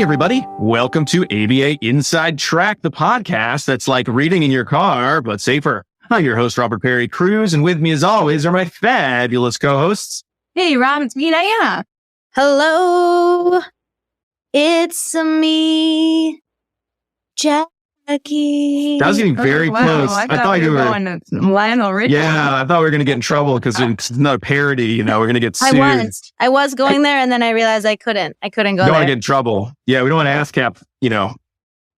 everybody. Welcome to ABA Inside Track, the podcast that's like reading in your car, but safer. I'm your host, Robert Perry Cruz, and with me as always are my fabulous co-hosts. Hey, Rob, it's me, Diana. Hello, it's me, Jackie. That was getting very close. I thought you were going to Lionel Richie. Yeah, I thought we were going to get in trouble because it's not a parody. You know, we're going to get sued. I was going there, and then I realized I couldn't go Don't there. want to get in trouble. Yeah, we don't want ASCAP. You know,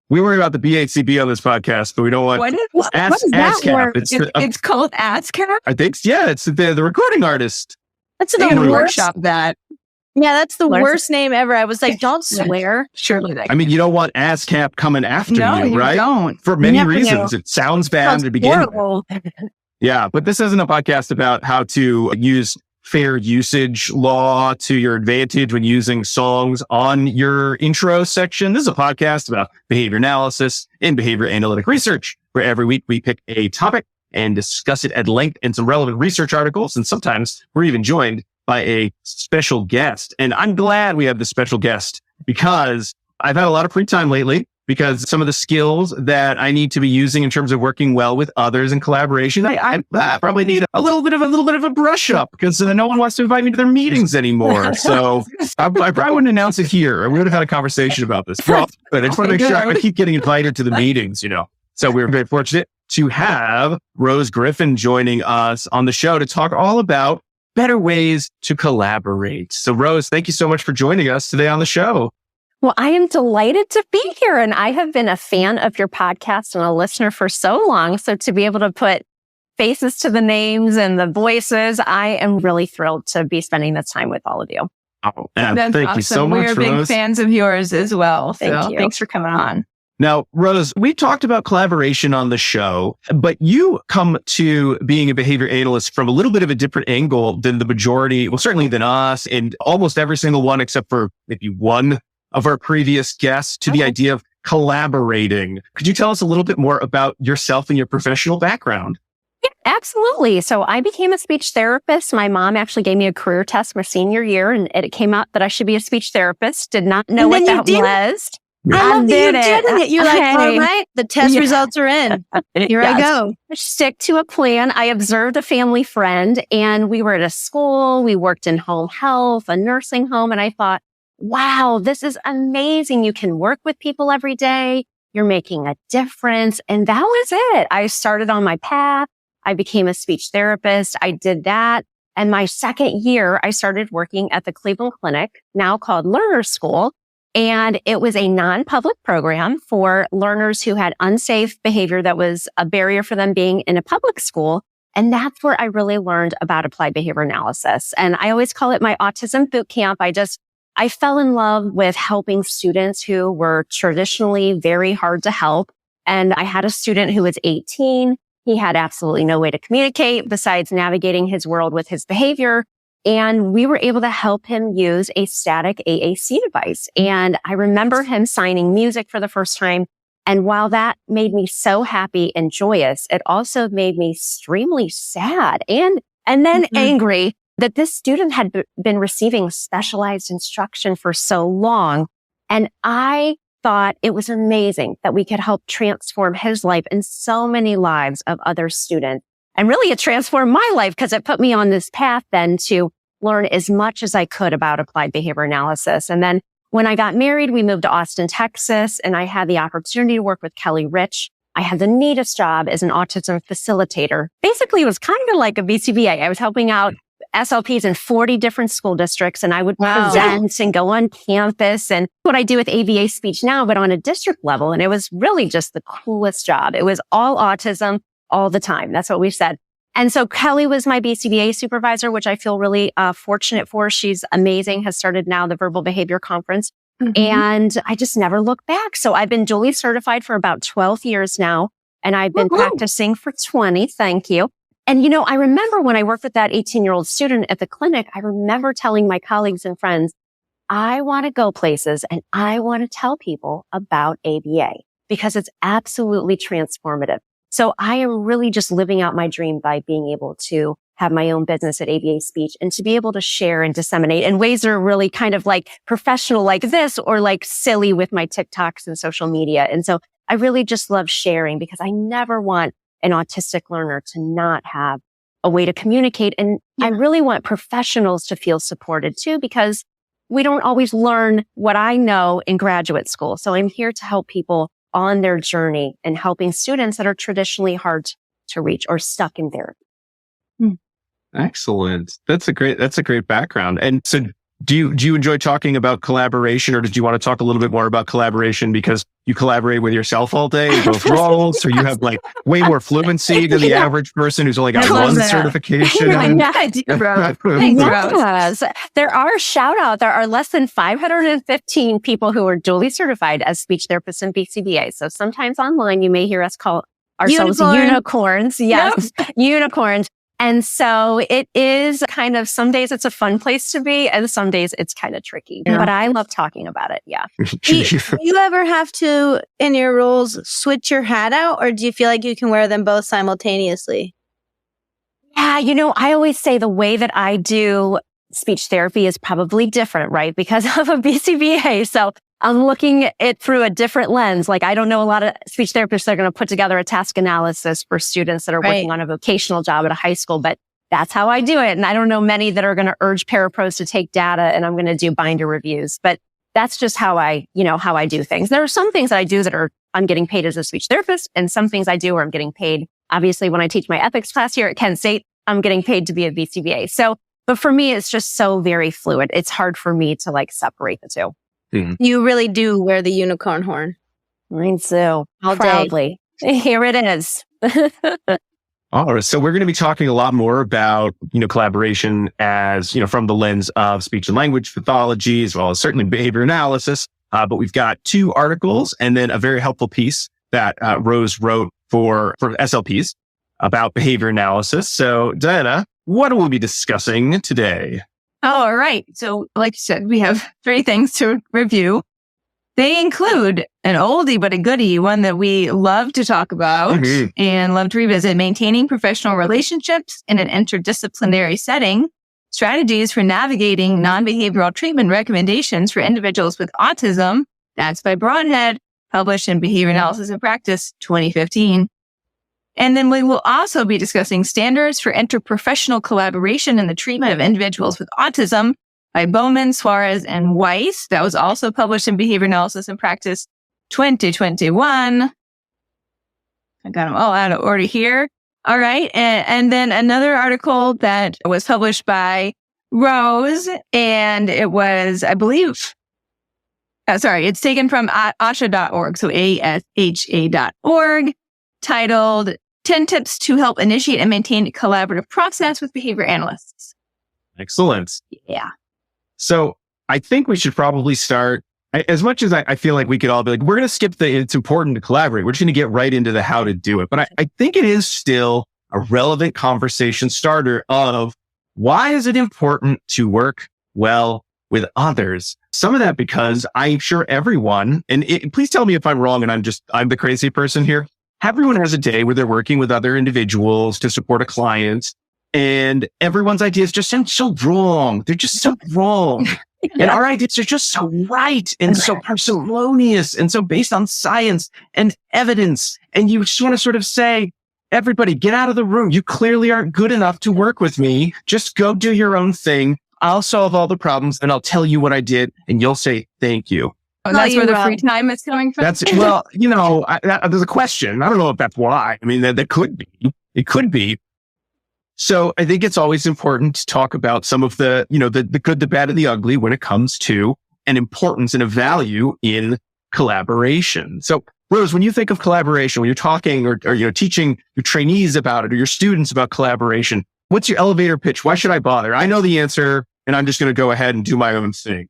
we worry about the BHCP on this podcast, but we don't want What is that ASCAP. word? It's called ASCAP? I think, yeah, it's the recording artist. That's They're the going to worst. workshop that. Yeah, that's the Learn- worst name ever. I was like, don't swear. Surely they I mean, you don't want ASCAP coming after No, you, right? don't. For many Never reasons. It sounds bad Sounds to begin with. horrible. Yeah, but this isn't a podcast about how to use fair usage law to your advantage when using songs on your intro section. This is a podcast about behavior analysis and behavior analytic research, where every week we pick a topic and discuss it at length in some relevant research articles. And sometimes we're even joined by a special guest. And I'm glad we have this special guest because I've had a lot of free time lately because some of the skills that I need to be using in terms of working well with others and collaboration, I probably need a little bit of a brush up because no one wants to invite me to their meetings anymore. So I probably wouldn't announce it here. We would have had a conversation about this. Well, but I just want to make sure I keep getting invited to the meetings, you know. So we're very fortunate to have Rose Griffin joining us on the show to talk all about better ways to collaborate. So Rose, thank you so much for joining us today on the show. Well, I am delighted to be here, and I have been a fan of your podcast and a listener for so long. So to be able to put faces to the names and the voices, I am really thrilled to be spending this time with all of you. Oh, and That's thank awesome. you so much, We're big Rose. fans of yours as well. Thank So you. thanks for coming on. Now, Rose, we talked about collaboration on the show, but you come to being a behavior analyst from a little bit of a different angle than the majority, well, certainly than us and almost every single one, except for maybe one of our previous guests, to the idea of collaborating. Could you tell us a little bit more about yourself and your professional background? Yeah, absolutely. So I became a speech therapist. My mom actually gave me a career test my senior year, and it came out that I should be a speech therapist. Did not know what that was. I love that you did it. did it. You're like, Hey. all right, the test Yeah. results are in. Here I Yes. go. Stick to a plan. I observed a family friend, and we were at a school. We worked in home health, a nursing home. And I thought, wow, this is amazing. You can work with people every day. You're making a difference. And that was it. I started on my path. I became a speech therapist. I did that. And my second year, I started working at the Cleveland Clinic, now called Learner School. And it was a non-public program for learners who had unsafe behavior that was a barrier for them being in a public school. And that's where I really learned about applied behavior analysis. And I always call it my autism boot camp. I fell in love with helping students who were traditionally very hard to help. And I had a student who was 18. He had absolutely no way to communicate besides navigating his world with his behavior. And we were able to help him use a static AAC device. And I remember him signing music for the first time. And while that made me so happy and joyous, it also made me extremely sad and then angry that this student had been receiving specialized instruction for so long. And I thought it was amazing that we could help transform his life and so many lives of other students. And really, it transformed my life because it put me on this path then to learn as much as I could about applied behavior analysis. And then when I got married, we moved to Austin, Texas, and I had the opportunity to work with Kelly Rich. I had the neatest job as an autism facilitator. Basically, it was kind of like a BCBA. I was helping out SLPs in 40 different school districts, and I would present and go on campus and what I do with ABA speech now, but on a district level. And it was really just the coolest job. It was all autism all the time. That's what we said. And so Kelly was my BCBA supervisor, which I feel really fortunate for. She's amazing, has started now the Verbal Behavior Conference. And I just never looked back. So I've been dually certified for about 12 years now. And I've been practicing for 20. Thank you. And, you know, I remember when I worked with that 18-year-old student at the clinic, I remember telling my colleagues and friends, I want to go places and I want to tell people about ABA because it's absolutely transformative. So I am really just living out my dream by being able to have my own business at ABA Speech, and to be able to share and disseminate in ways that are really kind of like professional like this, or like silly with my TikToks and social media. And so I really just love sharing, because I never want an autistic learner to not have a way to communicate. And I really want professionals to feel supported too, because we don't always learn what I know in graduate school. So I'm here to help people on their journey and helping students that are traditionally hard to reach or stuck in therapy. Excellent. That's a great background. And so do you enjoy talking about collaboration, or did you want to talk a little bit more about collaboration because you collaborate with yourself all day in both roles? So you have like way more fluency than the average person who's only got one certification. Thanks, Rose. Yes. There are less than 515 people who are duly certified as speech therapists in BCBA. So sometimes online you may hear us call ourselves unicorns. Yes, unicorns. And so it is kind of, some days it's a fun place to be, and some days it's kind of tricky. But I love talking about it. Yeah. Do you ever have to, in your roles, switch your hat out, or do you feel like you can wear them both simultaneously? Yeah, I always say the way that I do speech therapy is probably different, right? Because of a BCBA. So I'm looking at it through a different lens. Like, I don't know a lot of speech therapists that are going to put together a task analysis for students that are working on a vocational job at a high school, but that's how I do it. And I don't know many that are going to urge parapros to take data and I'm going to do binder reviews, but that's just how I do things. There are some things that I do that I'm getting paid as a speech therapist, and some things I do where I'm getting paid. Obviously, when I teach my ethics class here at Kent State, I'm getting paid to be a BCBA. So, but for me, it's just so very fluid. It's hard for me to like separate the two. You really do wear the unicorn horn. Mine too. All proudly. Here it is. All right. So we're going to be talking a lot more about, collaboration as, from the lens of speech and language pathology, as well as certainly behavior analysis. But we've got 2 articles and then a very helpful piece that Rose wrote for SLPs about behavior analysis. So Diana, what will we be discussing today? All right. So like you said, we have 3 things to review. They include an oldie but a goodie, one that we love to talk about and love to revisit: maintaining professional relationships in an interdisciplinary setting, strategies for navigating non-behavioral treatment recommendations for individuals with autism. That's by Broadhead, published in Behavior Analysis and Practice 2015. And then we will also be discussing standards for interprofessional collaboration in the treatment of individuals with autism by Bowman, Suarez, and Weiss. That was also published in Behavior Analysis and Practice 2021. I got them all out of order here. All right. And then another article that was published by Rose, and it was, I believe, it's taken from asha.org. So ASHA.org, titled 10 Tips to Help Initiate and Maintain a Collaborative Process with Behavior Analysts. Excellent. Yeah. So I think we should probably start, as much as I feel like we could all be like, we're going to skip it's important to collaborate. We're just going to get right into the how to do it. But I think it is still a relevant conversation starter of why is it important to work well with others? Some of that because I'm sure everyone, and please tell me if I'm wrong and I'm the crazy person here. Everyone has a day where they're working with other individuals to support a client, and everyone's ideas just sound so wrong. They're just so wrong. And our ideas are just so right and so parsimonious and so based on science and evidence. And you just want to sort of say, everybody get out of the room. You clearly aren't good enough to work with me. Just go do your own thing. I'll solve all the problems and I'll tell you what I did and you'll say, thank you. Oh, that's where the free time is coming from? That's, well, there's a question. I don't know if that's why. I mean, that could be. It could be. So I think it's always important to talk about some of the, the good, the bad, and the ugly when it comes to an importance and a value in collaboration. So Rose, when you think of collaboration, when you're talking or teaching your trainees about it or your students about collaboration, what's your elevator pitch? Why should I bother? I know the answer and I'm just going to go ahead and do my own thing.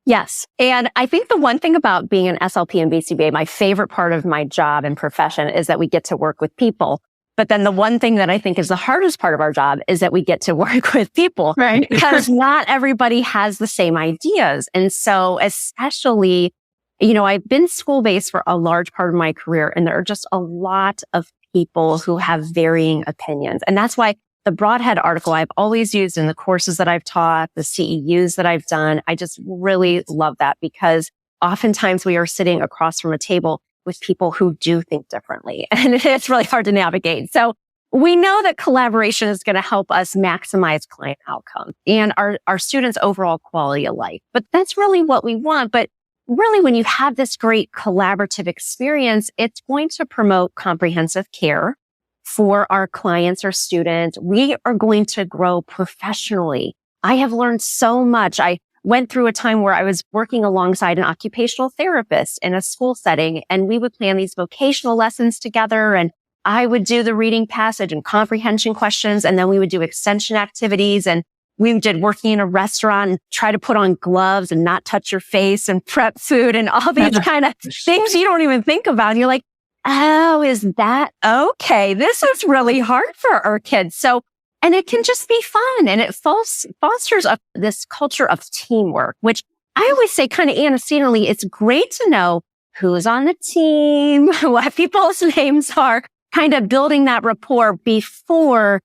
Yes. And I think the one thing about being an SLP and BCBA, my favorite part of my job and profession is that we get to work with people. But then the one thing that I think is the hardest part of our job is that we get to work with people, right? Because not everybody has the same ideas. And so especially, I've been school-based for a large part of my career, and there are just a lot of people who have varying opinions. And that's why the Broadhead article I've always used in the courses that I've taught, the CEUs that I've done. I just really love that because oftentimes we are sitting across from a table with people who do think differently, and it's really hard to navigate. So we know that collaboration is going to help us maximize client outcomes and our students' overall quality of life. But that's really what we want. But really, when you have this great collaborative experience, it's going to promote comprehensive care for our clients or students. We are going to grow professionally. I have learned so much. I went through a time where I was working alongside an occupational therapist in a school setting, and we would plan these vocational lessons together, and I would do the reading passage and comprehension questions, and then we would do extension activities, and we did working in a restaurant and try to put on gloves and not touch your face and prep food and all these kind of things you don't even think about. And you're like, oh, is that okay? This is really hard for our kids. So, and it can just be fun, and it fosters this culture of teamwork, which I always say kind of antecedentally, it's great to know who's on the team, what people's names are, kind of building that rapport before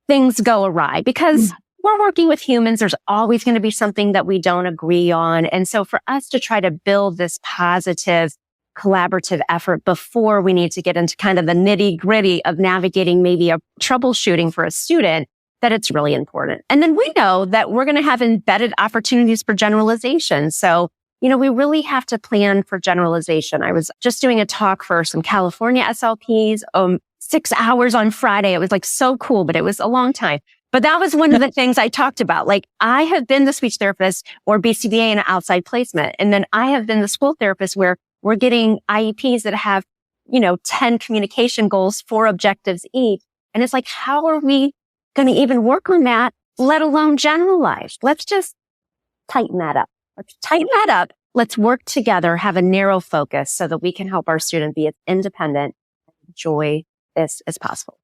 things go awry, because we're working with humans. There's always going to be something that we don't agree on. And so for us to try to build this positive collaborative effort before we need to get into kind of the nitty gritty of navigating maybe a troubleshooting for a student, that it's really important. And then we know that we're going to have embedded opportunities for generalization. So, we really have to plan for generalization. I was just doing a talk for some California SLPs, 6 hours on Friday. It was like so cool, but it was a long time. But that was one of the things I talked about. Like, I have been the speech therapist or BCBA in an outside placement. And then I have been the school therapist where we're getting IEPs that have, 10 communication goals, 4 objectives each. And it's like, how are we going to even work on that, let alone generalize? Let's just tighten that up. Let's work together, have a narrow focus so that we can help our student be as independent and enjoy this as possible.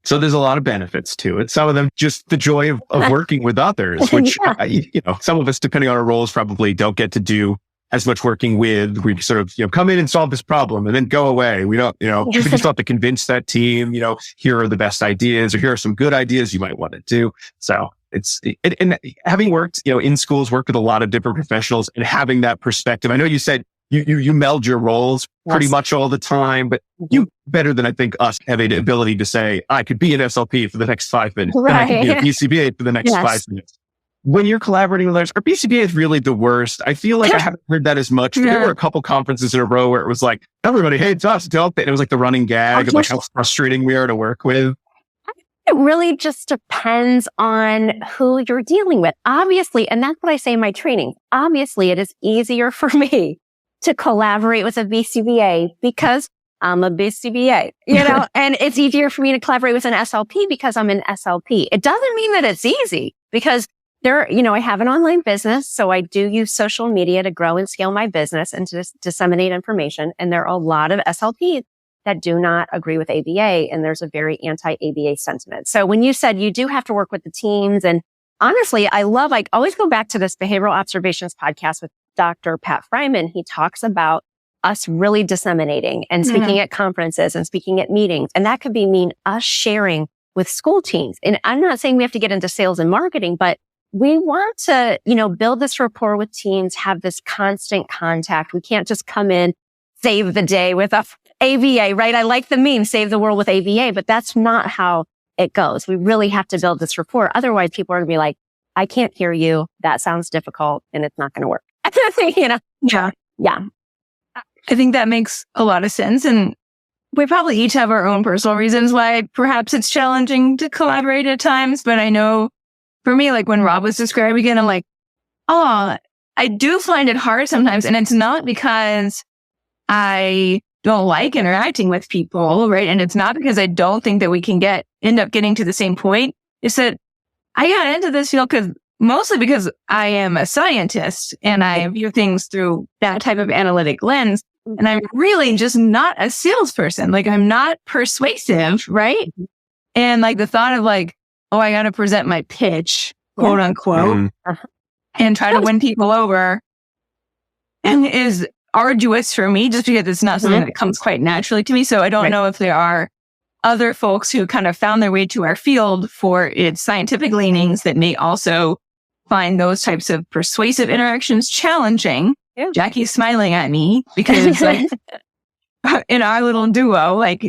So there's a lot of benefits to it. Some of them just the joy of working with others, which, some of us, depending on our roles, probably don't get to do as much working with. We sort of, come in and solve this problem and then go away. We don't, we just have to convince that team, here are the best ideas, or here are some good ideas you might want to do. So and having worked, in schools, worked with a lot of different professionals and having that perspective. I know you said you meld your roles pretty much all the time, but you better than I think us have the ability to say, I could be an SLP for the next 5 minutes. Right. And I could be a BCBA for the next 5 minutes. When you're collaborating with others, our BCBA is really the worst. I feel like I haven't heard that as much. But there were a couple conferences in a row where it was like, everybody hates us, don't they? And it was like the running gag of like how frustrating we are to work with. It really just depends on who you're dealing with. Obviously, and that's what I say in my training, obviously it is easier for me to collaborate with a BCBA because I'm a BCBA, and it's easier for me to collaborate with an SLP because I'm an SLP. It doesn't mean that it's easy because I have an online business, so I do use social media to grow and scale my business and to disseminate information. And there are a lot of SLPs that do not agree with ABA, and there's a very anti-ABA sentiment. So when you said you do have to work with the teams, and honestly, I always go back to this Behavioral Observations podcast with Dr. Pat Fryman. He talks about us really disseminating and speaking at conferences and speaking at meetings. And that could mean us sharing with school teams. And I'm not saying we have to get into sales and marketing, but we want to, build this rapport with teams, have this constant contact. We can't just come in, save the day with a ABA, right? I like the meme, save the world with ABA, but that's not how it goes. We really have to build this rapport. Otherwise, people are going to be like, I can't hear you. That sounds difficult and it's not going to work. Yeah. I think that makes a lot of sense. And we probably each have our own personal reasons why perhaps it's challenging to collaborate at times. But I know for me, like when Rob was describing it, I'm like, I do find it hard sometimes. And it's not because I don't like interacting with people, right? And it's not because I don't think that we can end up getting to the same point. It's that I got into this field mostly because I am a scientist and I view things through that type of analytic lens. And I'm really just not a salesperson. Like I'm not persuasive, right? And like the thought of like, I got to present my pitch, quote unquote, and try to win people over, and is arduous for me just because it's not something that comes quite naturally to me. So I don't know if there are other folks who kind of found their way to our field for its scientific leanings that may also find those types of persuasive interactions challenging. Yeah. Jackie's smiling at me because like in our little duo, like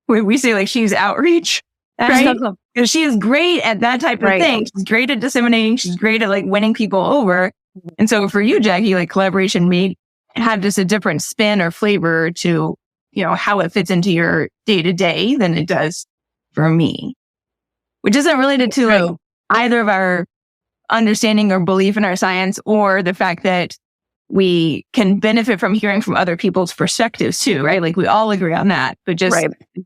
we say like she's outreach, right? Because she is great at that type of thing. She's great at disseminating. She's great at like winning people over. And so for you, Jackie, like collaboration had just a different spin or flavor to, how it fits into your day to day than it does for me, which isn't related to like either of our understanding or belief in our science or the fact that we can benefit from hearing from other people's perspectives too, right? Like we all agree on that, but just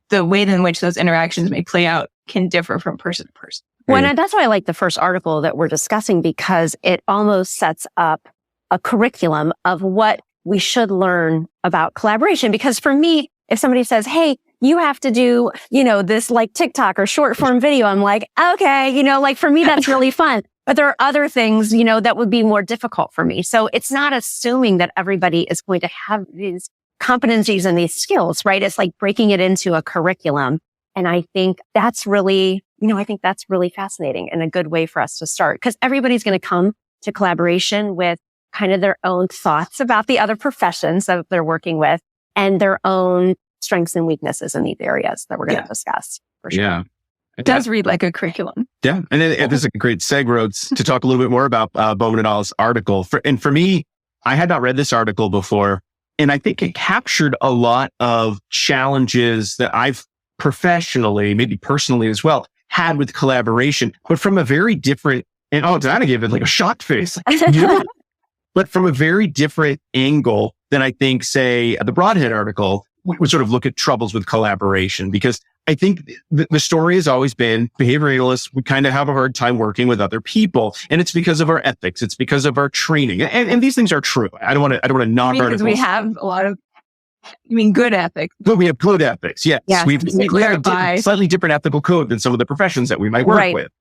the way in which those interactions may play out can differ from person to person. Well, and that's why I like the first article that we're discussing, because it almost sets up a curriculum of what we should learn about collaboration. Because for me, if somebody says, hey, you have to do, this like TikTok or short form video, I'm like, okay, like for me, that's really fun. But there are other things, that would be more difficult for me. So it's not assuming that everybody is going to have these competencies and these skills, right? It's like breaking it into a curriculum. And I think that's really, fascinating and a good way for us to start, because everybody's going to come to collaboration with kind of their own thoughts about the other professions that they're working with and their own strengths and weaknesses in these areas that we're going to discuss. For sure. Yeah. It does read like a curriculum. Yeah. And this is a great segue to talk a little bit more about Bowman et al.'s article. For me, I had not read this article before, and I think it captured a lot of challenges that I've professionally, maybe personally as well, had with collaboration, but from a very different, and Diana gave it like a shocked face. But from a very different angle than I think, say, the Broadhead article would sort of look at troubles with collaboration, because I think the story has always been behavior analysts would kind of have a hard time working with other people. And it's because of our ethics. It's because of our training. And these things are true. I don't want to knock articles. Because we have a lot of, good ethics. But we have good ethics. Yes. We have a slightly different ethical code than some of the professions that we might work with.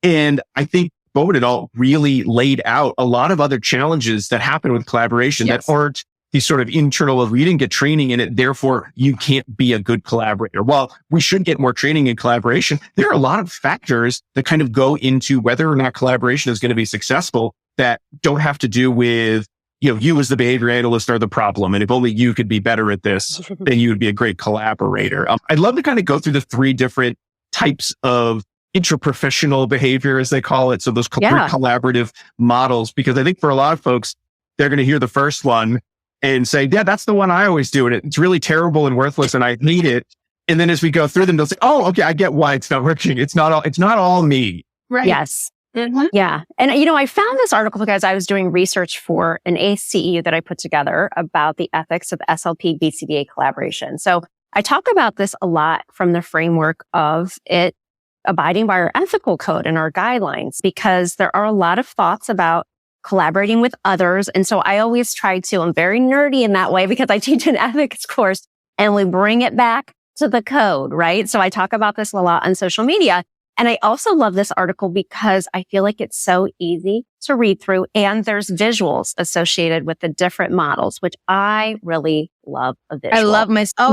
And I think Bowman et al. Really laid out a lot of other challenges that happen with collaboration that aren't these sort of internal of, you didn't get training in it, therefore you can't be a good collaborator. While we should get more training in collaboration, there are a lot of factors that kind of go into whether or not collaboration is going to be successful that don't have to do with, you as the behavior analyst are the problem. And if only you could be better at this, then you would be a great collaborator. I'd love to kind of go through the three different types of intraprofessional behavior, as they call it. So those collaborative models, because I think for a lot of folks, they're going to hear the first one and say, yeah, that's the one I always do. And it's really terrible and worthless and I hate it. And then as we go through them, they'll say, oh, okay, I get why it's not working. It's not all me. Right. Yes. Mm-hmm. Yeah. And, I found this article because I was doing research for an ACEU that I put together about the ethics of SLP BCBA collaboration. So I talk about this a lot from the framework of it abiding by our ethical code and our guidelines, because there are a lot of thoughts about collaborating with others. And so I always try to, I'm very nerdy in that way because I teach an ethics course and we bring it back to the code, right? So I talk about this a lot on social media. And I also love this article because I feel like it's so easy to read through, and there's visuals associated with the different models, which I really love a visual. I love it's so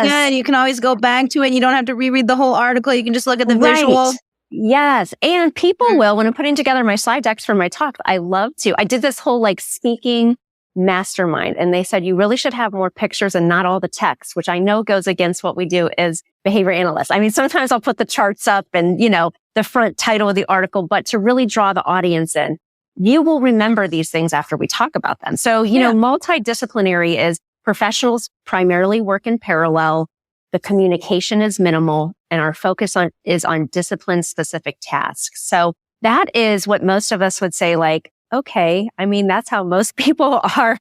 good. You can always go back to it. You don't have to reread the whole article. You can just look at the visual. Yes. And people will, when I'm putting together my slide decks for my talk, I love to. I did this whole speaking mastermind, and they said you really should have more pictures and not all the text, which I know goes against what we do as behavior analysts. I mean, sometimes I'll put the charts up and, the front title of the article, but to really draw the audience in, you will remember these things after we talk about them. So, multidisciplinary is professionals primarily work in parallel. The communication is minimal, and our focus is on discipline-specific tasks. So that is what most of us would say, okay, I mean, that's how most people are,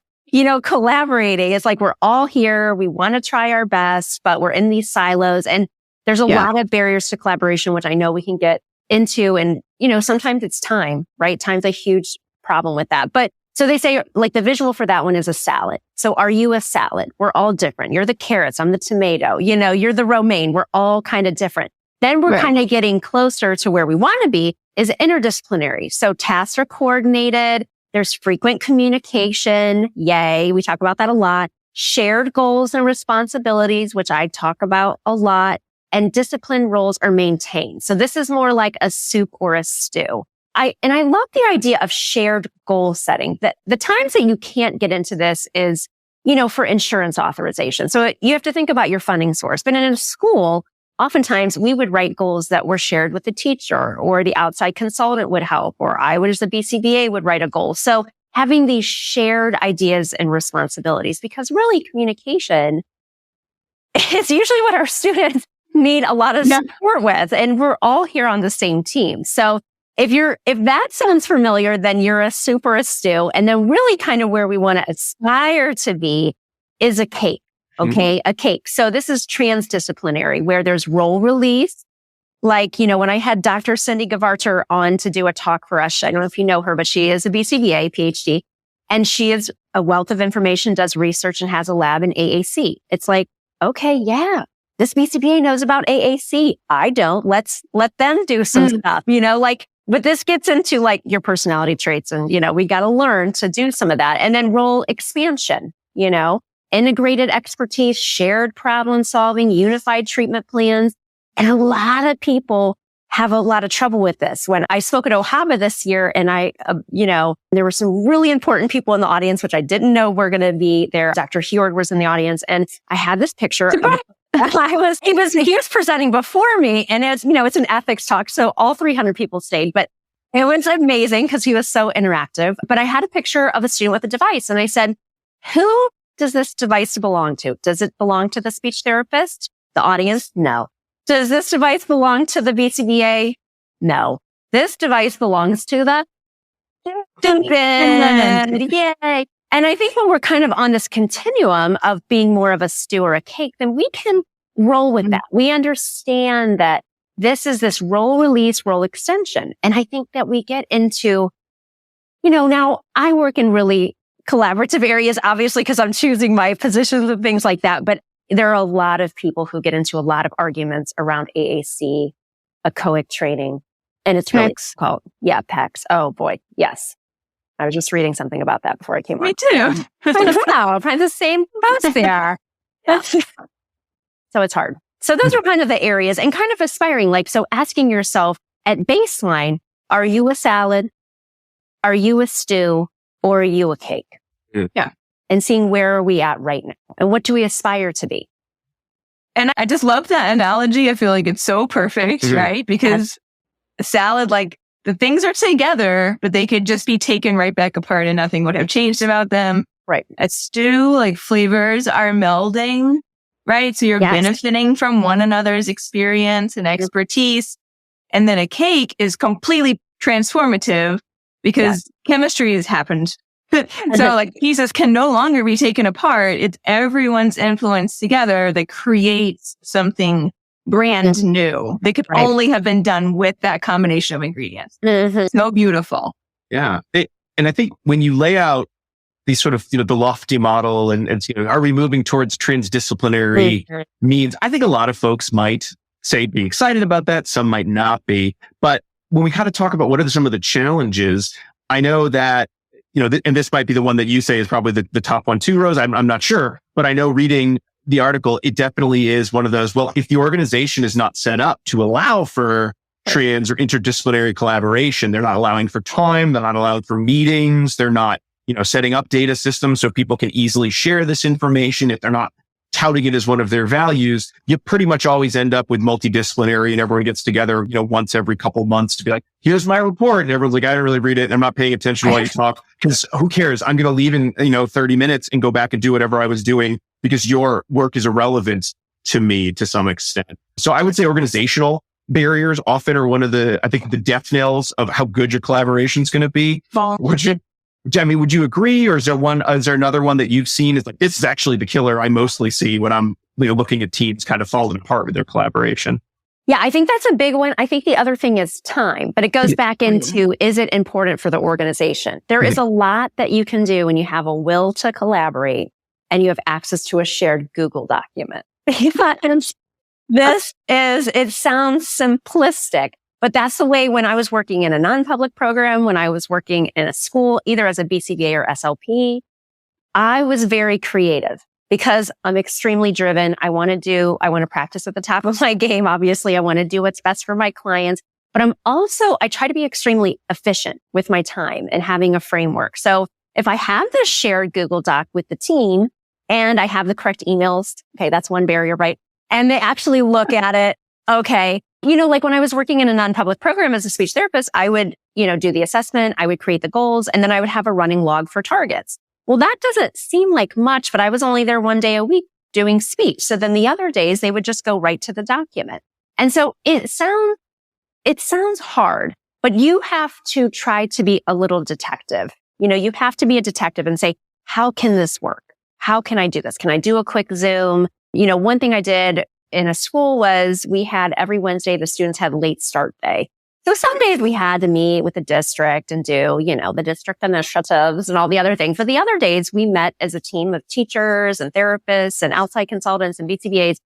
collaborating. It's like we're all here. We want to try our best, but we're in these silos. And there's a lot of barriers to collaboration, which I know we can get into. And, sometimes it's time, right? Time's a huge problem with that. But so they say the visual for that one is a salad. So are you a salad? We're all different. You're the carrots. I'm the tomato. You're the romaine. We're all kind of different. Then we're kind of getting closer to where we want to be is interdisciplinary. So tasks are coordinated. There's frequent communication. Yay. We talk about that a lot. Shared goals and responsibilities, which I talk about a lot. and discipline roles are maintained. So this is more like a soup or a stew. I love the idea of shared goal setting. That the times that you can't get into this is, for insurance authorization. So you have to think about your funding source. But in a school, oftentimes we would write goals that were shared with the teacher, or the outside consultant would help, or I would, as the BCBA, would write a goal. So having these shared ideas and responsibilities, because really communication is usually what our students need a lot of support with. And we're all here on the same team. So if that sounds familiar, then you're a soup or a stew. And then really kind of where we want to aspire to be is a cake. Okay. A cake. So this is transdisciplinary, where there's role release. Like, when I had Dr. Cindy Gavarter on to do a talk for us, I don't know if you know her, but she is a BCBA PhD, and she is a wealth of information, does research, and has a lab in AAC. It's like, okay, yeah, this BCBA knows about AAC. I don't. Let them do some stuff, but this gets into like your personality traits, and, we got to learn to do some of that. And then role expansion, integrated expertise, shared problem solving, unified treatment plans. And a lot of people have a lot of trouble with this. When I spoke at OHABA this year, and there were some really important people in the audience, which I didn't know were going to be there. Dr. Hjord was in the audience, and I had this picture. He was presenting before me, and it's an ethics talk. So all 300 people stayed, but it was amazing because he was so interactive. But I had a picture of a student with a device, and I said, who does this device belong to? Does it belong to the speech therapist? The audience? No. Does this device belong to the BCBA? No. This device belongs to the student. Yay. And I think when we're kind of on this continuum of being more of a stew or a cake, then we can roll with that. We understand that this is this role release, role extension. And I think that we get into, now I work in really collaborative areas, obviously, because I'm choosing my positions and things like that. But there are a lot of people who get into a lot of arguments around AAC, ECOIC training, and it's really called, PECs. Oh boy. Yes. I was just reading something about that before I came on. Me too. Wow, find the same post there. So it's hard. So those are kind of the areas, and kind of aspiring, so asking yourself at baseline, are you a salad? Are you a stew? Or are you a cake? Yeah. And seeing where are we at right now? And what do we aspire to be? And I just love that analogy. I feel like it's so perfect, right? Because a salad, the things are together, but they could just be taken right back apart and nothing would have changed about them. Right. A stew, flavors are melding, right? So you're benefiting from one another's experience and expertise. And then a cake is completely transformative because chemistry has happened. So pieces can no longer be taken apart. It's everyone's influence together that creates something brand new. They could only have been done with that combination of ingredients. So beautiful. Yeah. And I think when you lay out these sort of, the lofty model and are we moving towards transdisciplinary means, I think a lot of folks might say be excited about that. Some might not be. But when we kind of talk about what are some of the challenges, I know that, and this might be the one that you say is probably the top one too, Rose. I'm not sure, but I know reading the article, it definitely is one of those, well, if the organization is not set up to allow for trans or interdisciplinary collaboration, they're not allowing for time, they're not allowing for meetings, they're not, setting up data systems so people can easily share this information. If they're not touting it as one of their values, you pretty much always end up with multidisciplinary, and everyone gets together, once every couple months to be like, here's my report. And everyone's like, I didn't really read it. And I'm not paying attention while you talk, because who cares? I'm going to leave in, 30 minutes and go back and do whatever I was doing because your work is irrelevant to me to some extent. So I would say organizational barriers often are one of the death knells of how good your collaboration is going to be. Would you agree? Or is there another one that you've seen is this is actually the killer I mostly see when I'm looking at teams kind of falling apart with their collaboration? Yeah, I think that's a big one. I think the other thing is time, but it goes back into, is it important for the organization? There is a lot that you can do when you have a will to collaborate and you have access to a shared Google document. It sounds simplistic, but that's the way when I was working in a non-public program, when I was working in a school, either as a BCBA or SLP, I was very creative. because I'm extremely driven. I want to practice at the top of my game. Obviously, I want to do what's best for my clients, but I try to be extremely efficient with my time and having a framework. So if I have this shared Google Doc with the team and I have the correct emails, okay, that's one barrier, right? And they actually look at it. Okay. Like when I was working in a non-public program as a speech therapist, I would, do the assessment, I would create the goals, and then I would have a running log for targets. Well, that doesn't seem like much, but I was only there one day a week doing speech. So then the other days they would just go right to the document. And so it sounds hard, but you have to try to be a little detective. You have to be a detective and say, how can this work? How can I do this? Can I do a quick Zoom? One thing I did in a school was we had every Wednesday, the students had late start day. So some days we had to meet with the district and do, the district initiatives and all the other things. But the other days we met as a team of teachers and therapists and outside consultants and BCBAs.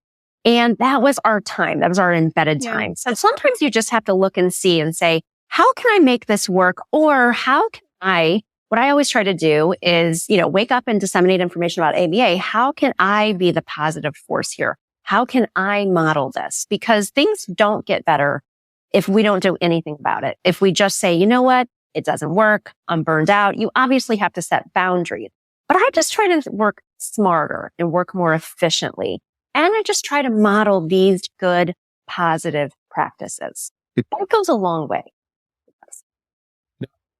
And that was our time. That was our embedded time. So sometimes you just have to look and see and say, how can I make this work? Or what I always try to do is, wake up and disseminate information about ABA. How can I be the positive force here? How can I model this? Because things don't get better if we don't do anything about it. If we just say, you know what? It doesn't work. I'm burned out. You obviously have to set boundaries. But I just try to work smarter and work more efficiently. And I just try to model these good, positive practices. That goes a long way.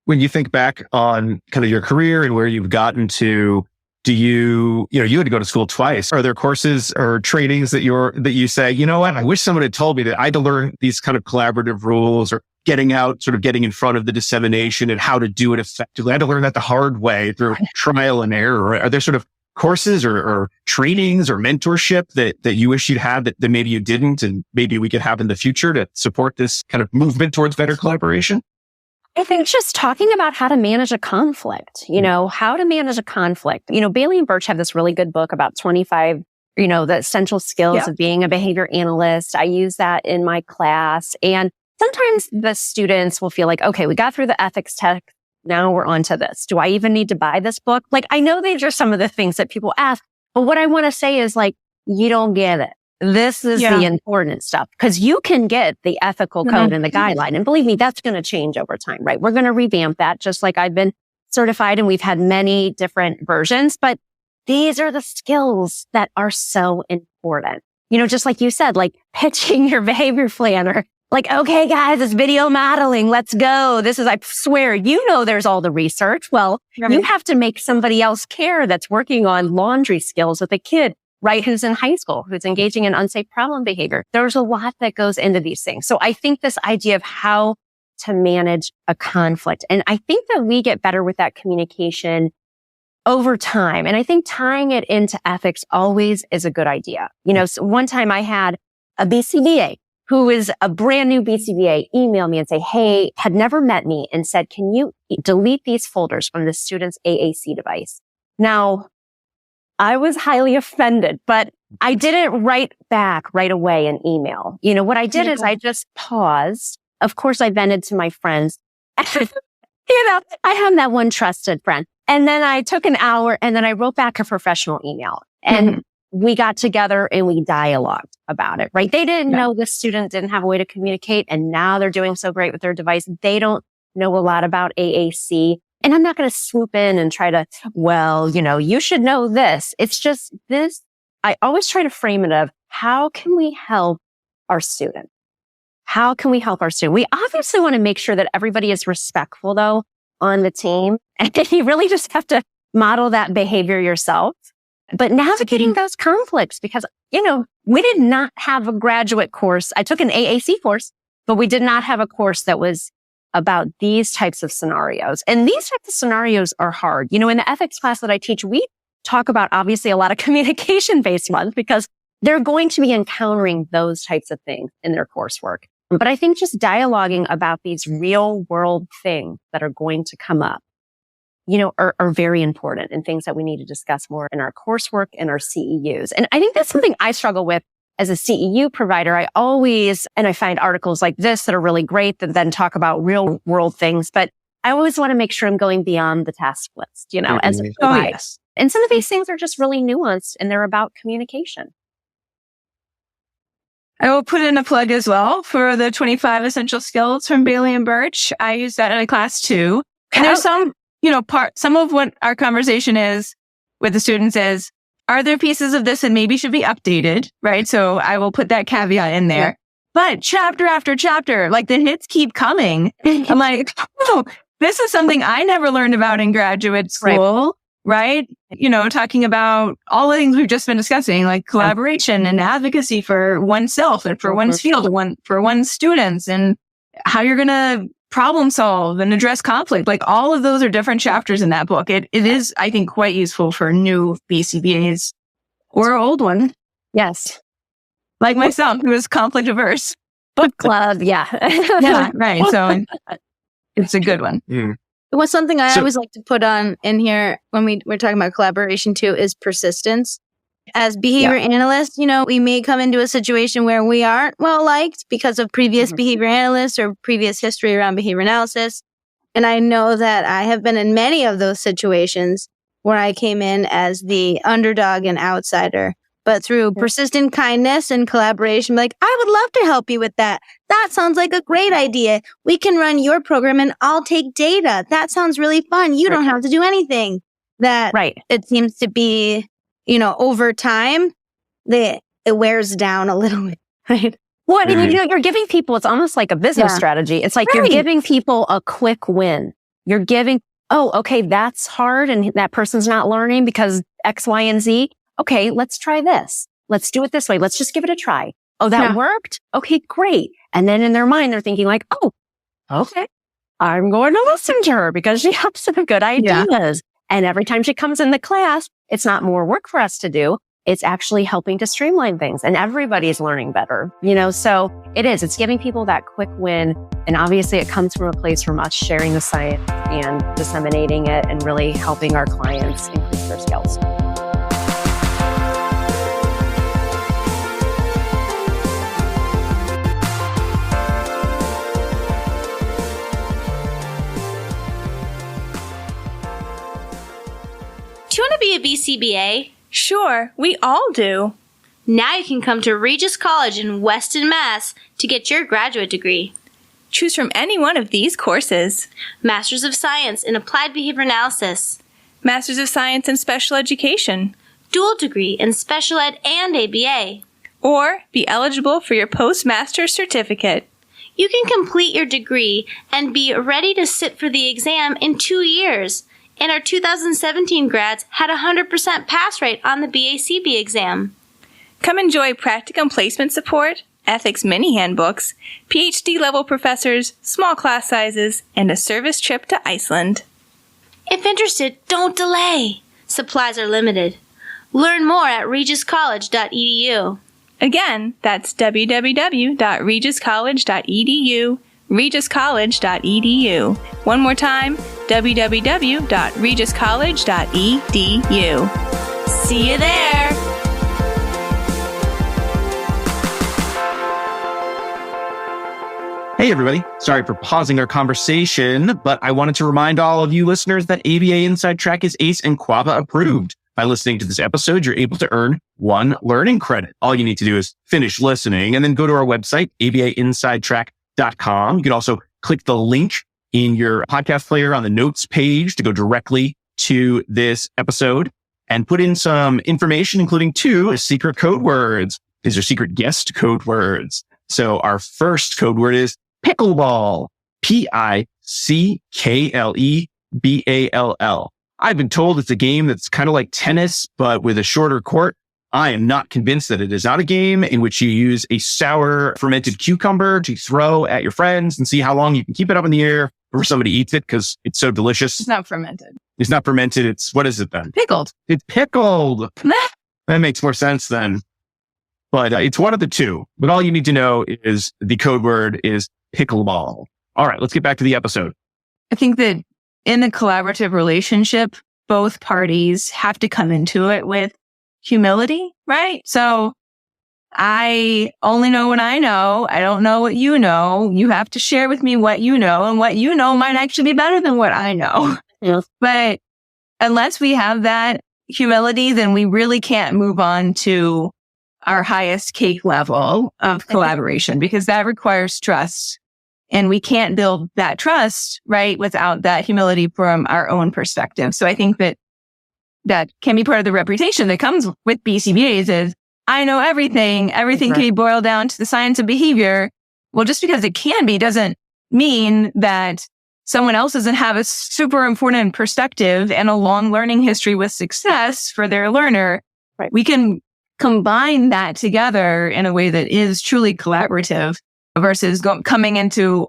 When you think back on kind of your career and where you've gotten to, do you had to go to school twice. Are there courses or trainings that you say, you know what, I wish someone had told me that I had to learn these kind of collaborative rules or getting in front of the dissemination and how to do it effectively. I had to learn that the hard way through trial and error. Are there sort of courses or trainings or mentorship that you wish you'd had that maybe you didn't and maybe we could have in the future to support this kind of movement towards better collaboration? I think just talking about how to manage a conflict, how to manage a conflict. Bailey and Birch have this really good book about 25, the essential skills of being a behavior analyst. I use that in my class. And sometimes the students will feel like, okay, we got through the ethics test. Now we're on to this. Do I even need to buy this book? Like, I know these are some of the things that people ask, but what I want to say is like, you don't get it. This is the important stuff because you can get the ethical code and the guideline. And believe me, that's going to change over time, right? We're going to revamp that just like I've been certified and we've had many different versions, but these are the skills that are so important. Just like you said, like pitching your behavior planner, like, okay, guys, it's video modeling. Let's go. I swear, there's all the research. Well, you have to make somebody else care that's working on laundry skills with a kid. Right? Who's in high school, who's engaging in unsafe problem behavior. There's a lot that goes into these things. So I think this idea of how to manage a conflict, and I think that we get better with that communication over time. And I think tying it into ethics always is a good idea. So one time I had a BCBA who is a brand new BCBA email me and say, hey, had never met me and said, can you delete these folders from the student's AAC device? Now, I was highly offended, but I didn't write back right away an email. What I did is I just paused. Of course, I vented to my friends. I have that one trusted friend. And then I took an hour and then I wrote back a professional email and we got together and we dialogued about it, right? They didn't know the student didn't have a way to communicate and now they're doing so great with their device. They don't know a lot about AAC. And I'm not going to swoop in and try to, you should know this. It's just this. I always try to frame it of how can we help our student? How can we help our student? We obviously want to make sure that everybody is respectful though on the team. And you really just have to model that behavior yourself, but navigating those conflicts because, we did not have a graduate course. I took an AAC course, but we did not have a course that was about these types of scenarios. And these types of scenarios are hard. In the ethics class that I teach, we talk about obviously a lot of communication-based ones because they're going to be encountering those types of things in their coursework. But I think just dialoguing about these real world things that are going to come up, are very important and things that we need to discuss more in our coursework and our CEUs. And I think that's something I struggle with as a CEU provider. I find articles like this that are really great that then talk about real world things, but I always want to make sure I'm going beyond the task list, as a provider. And some of these things are just really nuanced and they're about communication. I will put in a plug as well for the 25 essential skills from Bailey and Birch. I use that in a class too. And there's some, some of what our conversation is with the students is, are there pieces of this that maybe should be updated, right? So I will put that caveat in there. Yeah. But chapter after chapter, like the hits keep coming. I'm like, oh, this is something I never learned about in graduate school, right? Talking about all the things we've just been discussing, like collaboration and advocacy for oneself and for one's field and for one's students and how you're going to problem solve and address conflict. Like all of those are different chapters in that book. It is, I think, quite useful for new BCBAs or old one. Yes. Like myself, who is conflict averse. Book club. Yeah. Yeah. Right. So it's a good one. Mm. Well, something I always like to put on in here when we're talking about collaboration too is persistence. As behavior analysts, we may come into a situation where we aren't well liked because of previous behavior analysts or previous history around behavior analysis. And I know that I have been in many of those situations where I came in as the underdog and outsider. But through persistent kindness and collaboration, like, I would love to help you with that. That sounds like a great idea. We can run your program and I'll take data. That sounds really fun. You don't have to do anything. That it seems to be, over time, it wears down a little bit, right? Well, you're giving people, it's almost like a business strategy. It's like you're giving people a quick win. You're giving, okay, that's hard and that person's not learning because X, Y, and Z. Okay, let's try this. Let's do it this way. Let's just give it a try. Oh, that worked? Okay, great. And then in their mind, they're thinking like, oh, okay, I'm going to listen to her because she has some good ideas. Yeah. And every time she comes in the class, it's not more work for us to do. It's actually helping to streamline things and everybody's learning better, so it is. It's giving people that quick win. And obviously it comes from a place from us sharing the science and disseminating it and really helping our clients increase their skills. Do you want to be a BCBA? Sure, we all do. Now you can come to Regis College in Weston, Mass. to get your graduate degree. Choose from any one of these courses. Masters of Science in Applied Behavior Analysis. Masters of Science in Special Education. Dual degree in Special Ed and ABA. Or be eligible for your postmaster's certificate. You can complete your degree and be ready to sit for the exam in 2 years. And our 2017 grads had a 100% pass rate on the BACB exam. Come enjoy practicum placement support, ethics mini handbooks, PhD-level professors, small class sizes, and a service trip to Iceland. If interested, don't delay. Supplies are limited. Learn more at regiscollege.edu. Again, that's www.regiscollege.edu, regiscollege.edu. One more time, www.regiscollege.edu. See you there! Hey, everybody. Sorry for pausing our conversation, but I wanted to remind all of you listeners that ABA Inside Track is ACE and QABA approved. By listening to this episode, you're able to earn 1 learning credit. All you need to do is finish listening and then go to our website, abainsidetrack.com. You can also click the link in your podcast player on the notes page to go directly to this episode and put in some information, including 2 secret code words. These are secret guest code words. So our first code word is pickleball, Pickleball. I've been told it's a game that's kind of like tennis, but with a shorter court. I am not convinced that it is not a game in which you use a sour fermented cucumber to throw at your friends and see how long you can keep it up in the air before somebody eats it because it's so delicious. It's not fermented. It's not fermented. It's, what is it then? Pickled. It's pickled. That makes more sense then. But it's one of the 2. But all you need to know is the code word is pickleball. All right, let's get back to the episode. I think that in a collaborative relationship, both parties have to come into it with humility, right? So I only know what I know. I don't know what you know. You have to share with me what you know, and what you know might actually be better than what I know. Yes. But unless we have that humility, then we really can't move on to our highest cake level of collaboration, because that requires trust. And we can't build that trust, right, without that humility from our own perspective. So I think that can be part of the reputation that comes with BCBAs is, I know everything. Everything can be boiled down to the science of behavior. Well, just because it can be doesn't mean that someone else doesn't have a super important perspective and a long learning history with success for their learner. Right. We can combine that together in a way that is truly collaborative versus coming into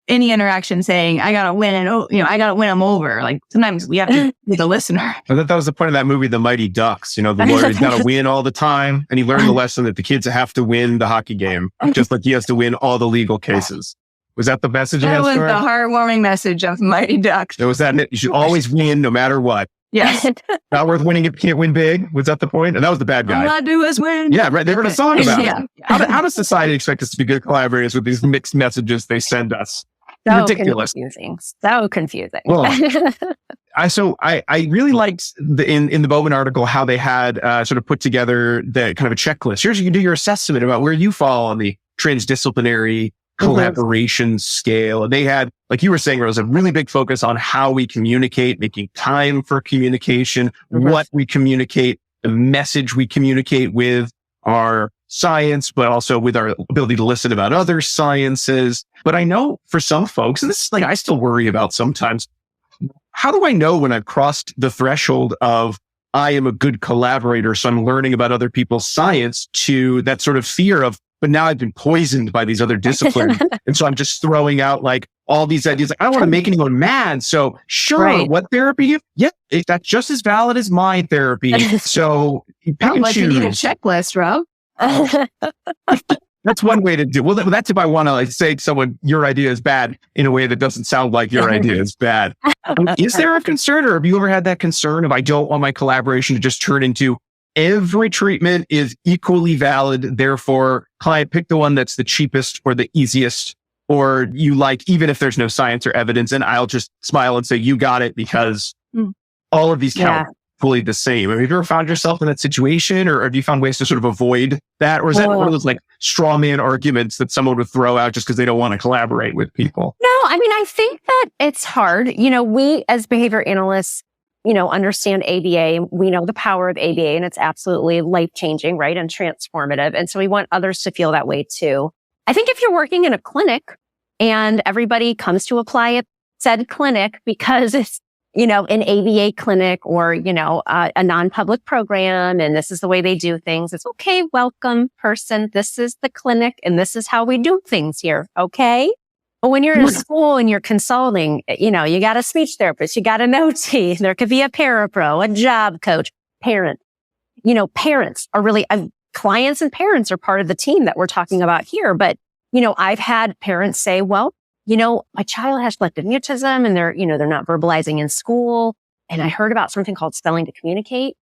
any interaction saying, I gotta win I gotta win them over. Like sometimes we have to be the listener. I thought that was the point of that movie, The Mighty Ducks. The lawyer's got to win all the time. And he learned the lesson that the kids have to win the hockey game, just like he has to win all the legal cases. Was that the message? That was the heartwarming message of Mighty Ducks. Was that it? You should always win no matter what. Yes. Not worth winning if you can't win big. Was that the point? And that was the bad guy. All I do is win. Yeah, right. They wrote a song about it. Yeah. How does society expect us to be good collaborators with these mixed messages they send us? So Ridiculous. confusing. So confusing. Well, I really liked in the Bowman article how they had sort of put together the kind of a checklist. Here's you can do your assessment about where you fall on the transdisciplinary collaboration scale. And they had, like you were saying, Rose, a really big focus on how we communicate, making time for communication, what we communicate, the message we communicate with our science, but also with our ability to listen about other sciences. But I know for some folks, and this is like I still worry about sometimes, how do I know when I've crossed the threshold of I am a good collaborator, so I'm learning about other people's science, to that sort of fear of, but now I've been poisoned by these other disciplines. And so I'm just throwing out like all these ideas. Like, I don't want to make anyone mad. So sure, what therapy? Yeah, that's just as valid as my therapy. So pick and Like you need a choose. checklist, Rob. That's one way to do. Well, that's if I want to say to someone, your idea is bad in a way that doesn't sound like your idea is bad. Is there a concern, or have you ever had that concern of I don't want my collaboration to just turn into every treatment is equally valid, therefore client pick the one that's the cheapest or the easiest, or you like, even if there's no science or evidence, and I'll just smile and say, you got it, because all of these count fully the same. Have you ever found yourself in that situation, or have you found ways to sort of avoid that? Or is that one of those like straw man arguments that someone would throw out just because they don't want to collaborate with people? No, I mean, I think that it's hard. We as behavior analysts, understand ABA. We know the power of ABA, and it's absolutely life-changing, right? And transformative. And so we want others to feel that way too. I think if you're working in a clinic and everybody comes to apply at said clinic because it's, an ABA clinic or, a non-public program, and this is the way they do things. It's okay. Welcome, person. This is the clinic and this is how we do things here. Okay. But when you're in school and you're consulting, you got a speech therapist, you got an OT, there could be a parapro, a job coach, parent. Parents are really, clients and parents are part of the team that we're talking about here. But, I've had parents say, well, my child has selective mutism and they're not verbalizing in school. And I heard about something called spelling to communicate.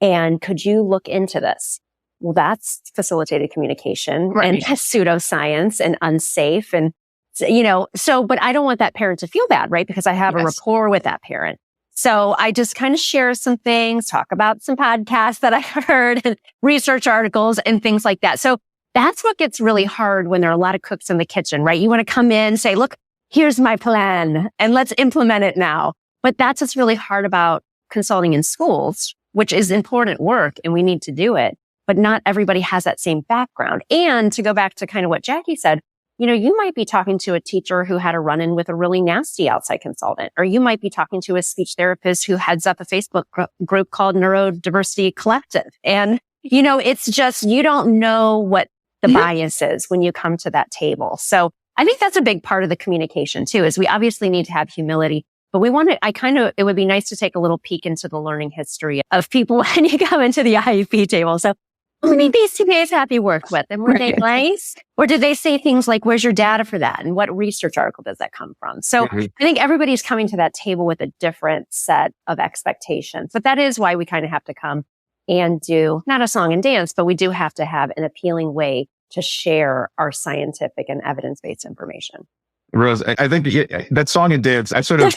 And could you look into this? Well, that's facilitated communication and pseudoscience and unsafe. And, but I don't want that parent to feel bad, right? Because I have a rapport with that parent. So I just kind of share some things, talk about some podcasts that I heard and research articles and things like that. So that's what gets really hard when there are a lot of cooks in the kitchen, right? You want to come in and say, look, here's my plan and let's implement it now. But that's what's really hard about consulting in schools, which is important work and we need to do it. But not everybody has that same background. And to go back to kind of what Jackie said, you might be talking to a teacher who had a run-in with a really nasty outside consultant, or you might be talking to a speech therapist who heads up a Facebook group called Neurodiversity Collective. And, it's just, you don't know what the bias is when you come to that table. So I think that's a big part of the communication too, is we obviously need to have humility, but it would be nice to take a little peek into the learning history of people when you come into the IEP table. So how many BCBAs have you worked with? And were they nice? Or did they say things like, where's your data for that? And what research article does that come from? So I think everybody's coming to that table with a different set of expectations. But that is why we kind of have to come and do not a song and dance, but we do have to have an appealing way to share our scientific and evidence-based information. Rose, I think that song and dance, I sort of,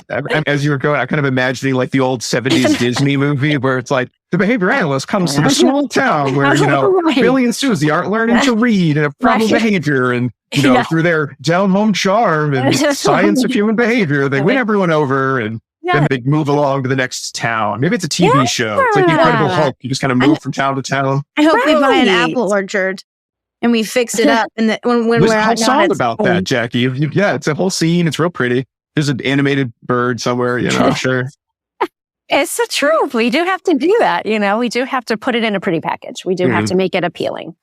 as you were going, I kind of imagining like the old 70s Disney movie where it's like the behavior analyst comes to the small town where, Billy and Susie aren't learning to read and have problem behavior. And, through their down home charm and science of human behavior, they win everyone over and then they move along to the next town. Maybe it's a TV show. It's like the Incredible Hulk. You just kind of move from town to town. I hope we buy an apple orchard and we fix it up. And when There's we're a whole out, song about that, Jackie. It's a whole scene. It's real pretty. There's an animated bird somewhere, sure. It's the truth. We do have to do that. We do have to put it in a pretty package. We do have to make it appealing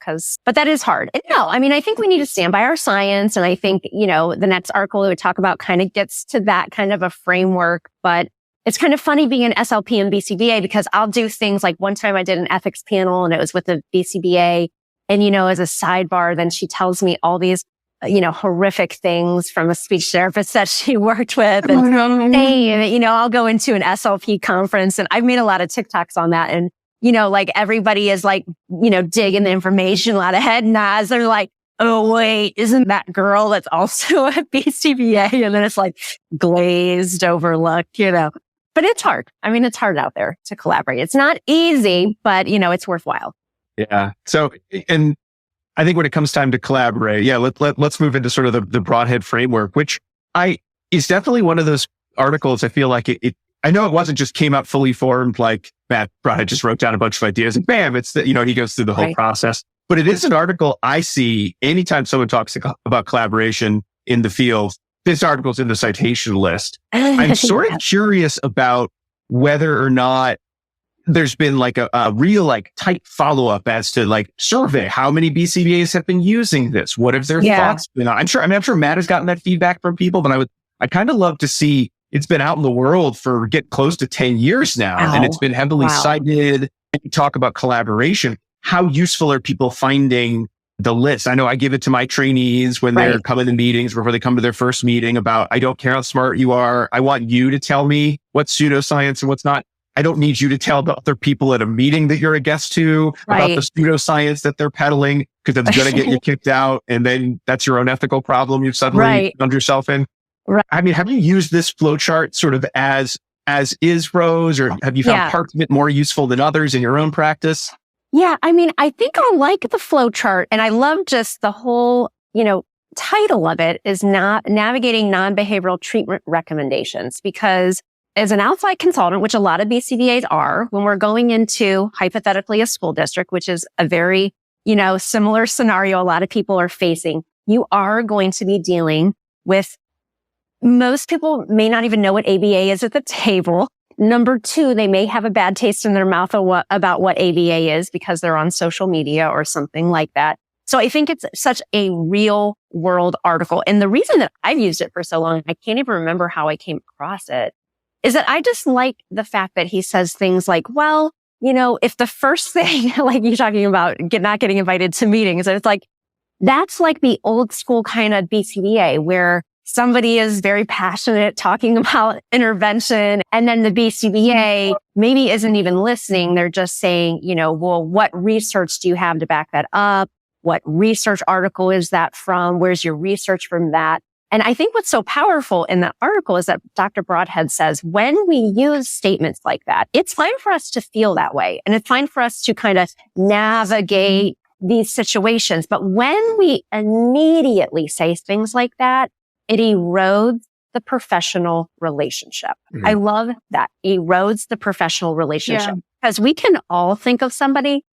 but that is hard. And I think we need to stand by our science. And I think, the next article we would talk about kind of gets to that kind of a framework, but it's kind of funny being an SLP and BCBA because I'll do things like one time I did an ethics panel and it was with the BCBA. And, as a sidebar, then she tells me all these, horrific things from a speech therapist that she worked with. And hey, I'll go into an SLP conference and I've made a lot of TikToks on that. And, like everybody is like, digging the information, a lot of head nods. They're like, oh, wait, isn't that girl that's also a BCBA? And then it's like glazed, overlooked, But it's hard. It's hard out there to collaborate. It's not easy, but, it's worthwhile. Yeah. So, and I think when it comes time to collaborate, let's move into sort of the broadhead framework, which is definitely one of those articles. I feel like I know it wasn't just came out fully formed, like Matt Broadhead just wrote down a bunch of ideas and bam, it's he goes through the whole process. But it is an article I see anytime someone talks about collaboration in the field. This article's in the citation list. I'm sort of curious about whether or not there's been like a real like tight follow-up as to like survey. How many BCBAs have been using this? What have their thoughts been on? I'm sure Matt has gotten that feedback from people, but I'd kind of love to see. It's been out in the world for close to 10 years now, and it's been heavily cited. And you talk about collaboration. How useful are people finding the list? I know I give it to my trainees when they're coming to meetings, before they come to their first meeting about, I don't care how smart you are. I want you to tell me what's pseudoscience and what's not. I don't need you to tell the other people at a meeting that you're a guest to about the pseudoscience that they're peddling, because that's going to get you kicked out. And then that's your own ethical problem you've suddenly found yourself in. Right. Have you used this flowchart sort of as is, Rose, or have you found parts of it more useful than others in your own practice? Yeah. I think I like the flowchart, and I love just the whole, title of it is not navigating non-behavioral treatment recommendations, because as an outside consultant, which a lot of BCBAs are, when we're going into hypothetically a school district, which is a very, similar scenario a lot of people are facing, you are going to be dealing with, most people may not even know what ABA is at the table. Number two, they may have a bad taste in their mouth about what ABA is because they're on social media or something like that. So I think it's such a real world article. And the reason that I've used it for so long, I can't even remember how I came across it, is that I just like the fact that he says things like, well, if the first thing, like you're talking about not getting invited to meetings, it's like, that's like the old school kind of BCBA where somebody is very passionate talking about intervention, and then the BCBA maybe isn't even listening. They're just saying, well, what research do you have to back that up? What research article is that from? Where's your research from that? And I think what's so powerful in that article is that Dr. Broadhead says, when we use statements like that, it's fine for us to feel that way. And it's fine for us to kind of navigate these situations. But when we immediately say things like that, it erodes the professional relationship. I love that. Erodes the professional relationship. Because we can all think of somebody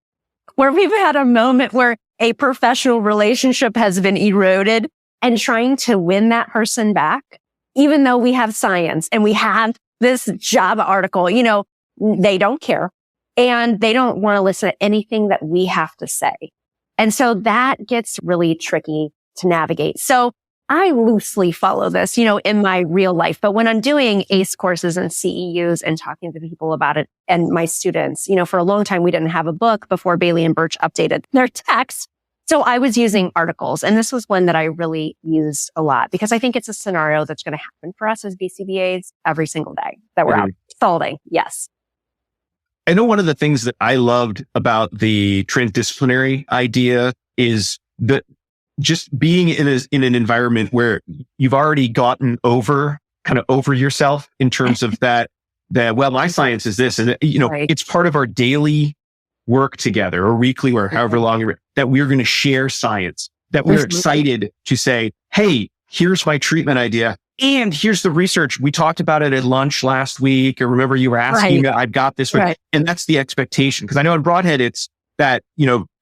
where we've had a moment where a professional relationship has been eroded, and trying to win that person back, even though we have science and we have this job article, they don't care and they don't want to listen to anything that we have to say. And so that gets really tricky to navigate. So I loosely follow this, in my real life. But when I'm doing ACE courses and CEUs and talking to people about it and my students, for a long time, we didn't have a book before Bailey and Birch updated their text. So I was using articles, and this was one that I really used a lot because I think it's a scenario that's going to happen for us as BCBAs every single day that we're out consulting. Yes. I know one of the things that I loved about the transdisciplinary idea is that just being in an environment where you've already gotten over yourself in terms of that, well, my science is this, and Right. it's part of our daily work together or weekly or however long that we're going to share science, that we're excited to say, hey, here's my treatment idea. And here's the research. We talked about it at lunch last week. Or remember you were asking, I've got this. Right. And that's the expectation. Because I know in Broadhead, it's that,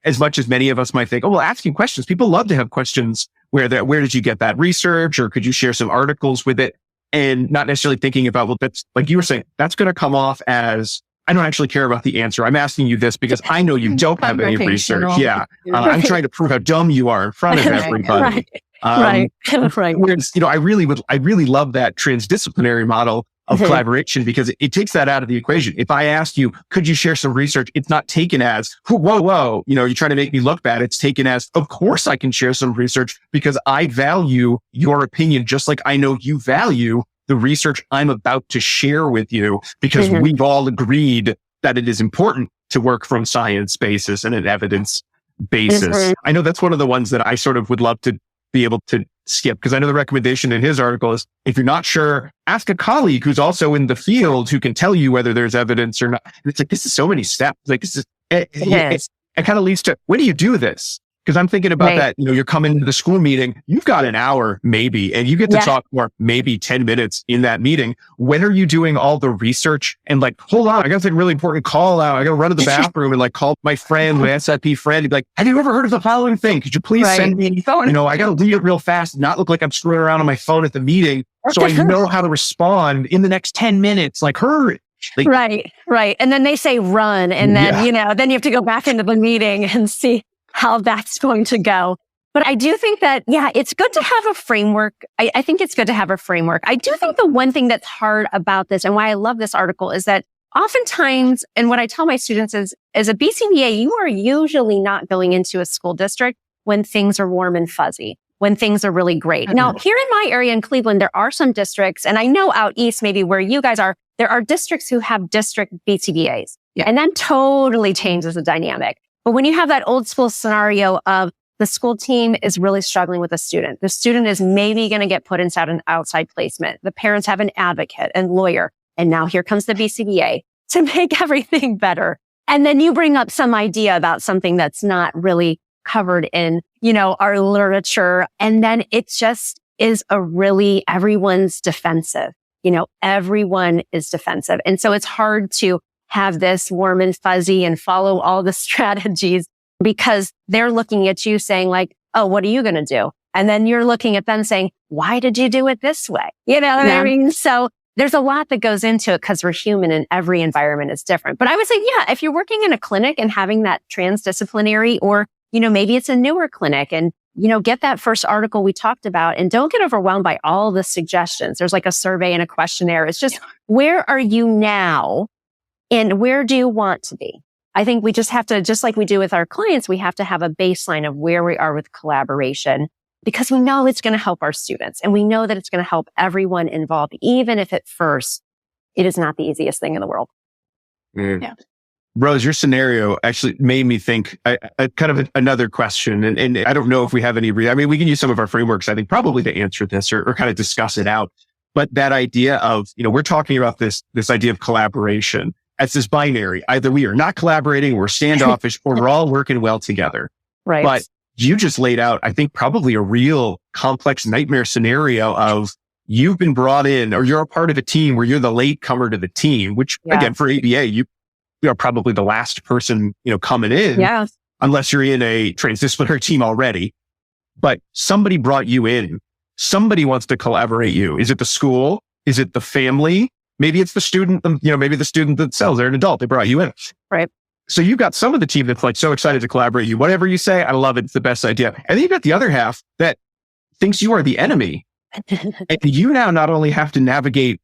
as much as many of us might think, oh, well, asking questions, people love to have questions where did you get that research? Or could you share some articles with it? And not necessarily thinking about, well, that's like you were saying, that's going to come off as, I don't actually care about the answer. I'm asking you this because I know you don't have any research. Yeah. I'm trying to prove how dumb you are in front of everybody. Right. Whereas, I really love that transdisciplinary model of collaboration because it takes that out of the equation. If I ask you, could you share some research? It's not taken as, whoa, you're trying to make me look bad. It's taken as, of course I can share some research because I value your opinion just like I know you value the research I'm about to share with you because we've all agreed that it is important to work from science basis and an evidence basis. I know that's one of the ones that I sort of would love to be able to skip because I know the recommendation in his article is if you're not sure, ask a colleague who's also in the field who can tell you whether there's evidence or not. And it's like, this is so many steps. Like this is, it kind of leads to, when do you do this? Because I'm thinking about that, you're coming to the school meeting, you've got an hour maybe, and you get to talk for maybe 10 minutes in that meeting. When are you doing all the research and like, hold on, I got to take a really important call out. I got to run to the bathroom and like call my friend, my SIP friend, and be like, have you ever heard of the following thing? Could you please send me, I got to read it real fast, not look like I'm screwing around on my phone at the meeting. So I know how to respond in the next 10 minutes. Like, hurry. Like, right. And then they say run. And then, then you have to go back into the meeting and see how that's going to go. But I do think that, it's good to have a framework. I think it's good to have a framework. I do think the one thing that's hard about this and why I love this article is that oftentimes, and what I tell my students is, as a BCBA, you are usually not going into a school district when things are warm and fuzzy, when things are really great. Now, here in my area in Cleveland, there are some districts, and I know out east, maybe where you guys are, there are districts who have district BCBAs. And that totally changes the dynamic. But when you have that old school scenario of the school team is really struggling with a student, the student is maybe going to get put inside an outside placement. The parents have an advocate and lawyer. And now here comes the BCBA to make everything better. And then you bring up some idea about something that's not really covered in, our literature. And then it just is everyone's defensive. Everyone is defensive. And so it's hard to have this warm and fuzzy and follow all the strategies because they're looking at you saying like, oh, what are you going to do? And then you're looking at them saying, why did you do it this way? You know what I mean? So there's a lot that goes into it because we're human and every environment is different. But I would say, if you're working in a clinic and having that transdisciplinary or, maybe it's a newer clinic and, get that first article we talked about and don't get overwhelmed by all the suggestions. There's like a survey and a questionnaire. It's just, where are you now? And where do you want to be? I think we just have to, just like we do with our clients, we have to have a baseline of where we are with collaboration because we know it's going to help our students and we know that it's going to help everyone involved, even if at first it is not the easiest thing in the world. Rose, your scenario actually made me think another question. And I don't know if we have any, we can use some of our frameworks, I think probably to answer this or kind of discuss it out. But that idea of, we're talking about this idea of collaboration as this binary. Either we are not collaborating, we're standoffish, or we're all working well together. Right. But you just laid out, I think, probably a real complex nightmare scenario of you've been brought in or you're a part of a team where you're the late comer to the team, which again, for ABA, you are probably the last person, coming in unless you're in a transdisciplinary team already. But somebody brought you in. Somebody wants to collaborate you. Is it the school? Is it the family? Maybe it's the student, maybe the student themselves. They're an adult. They brought you in. Right. So you've got some of the team that's like so excited to collaborate you. Whatever you say, I love it. It's the best idea. And then you've got the other half that thinks you are the enemy. And you now not only have to navigate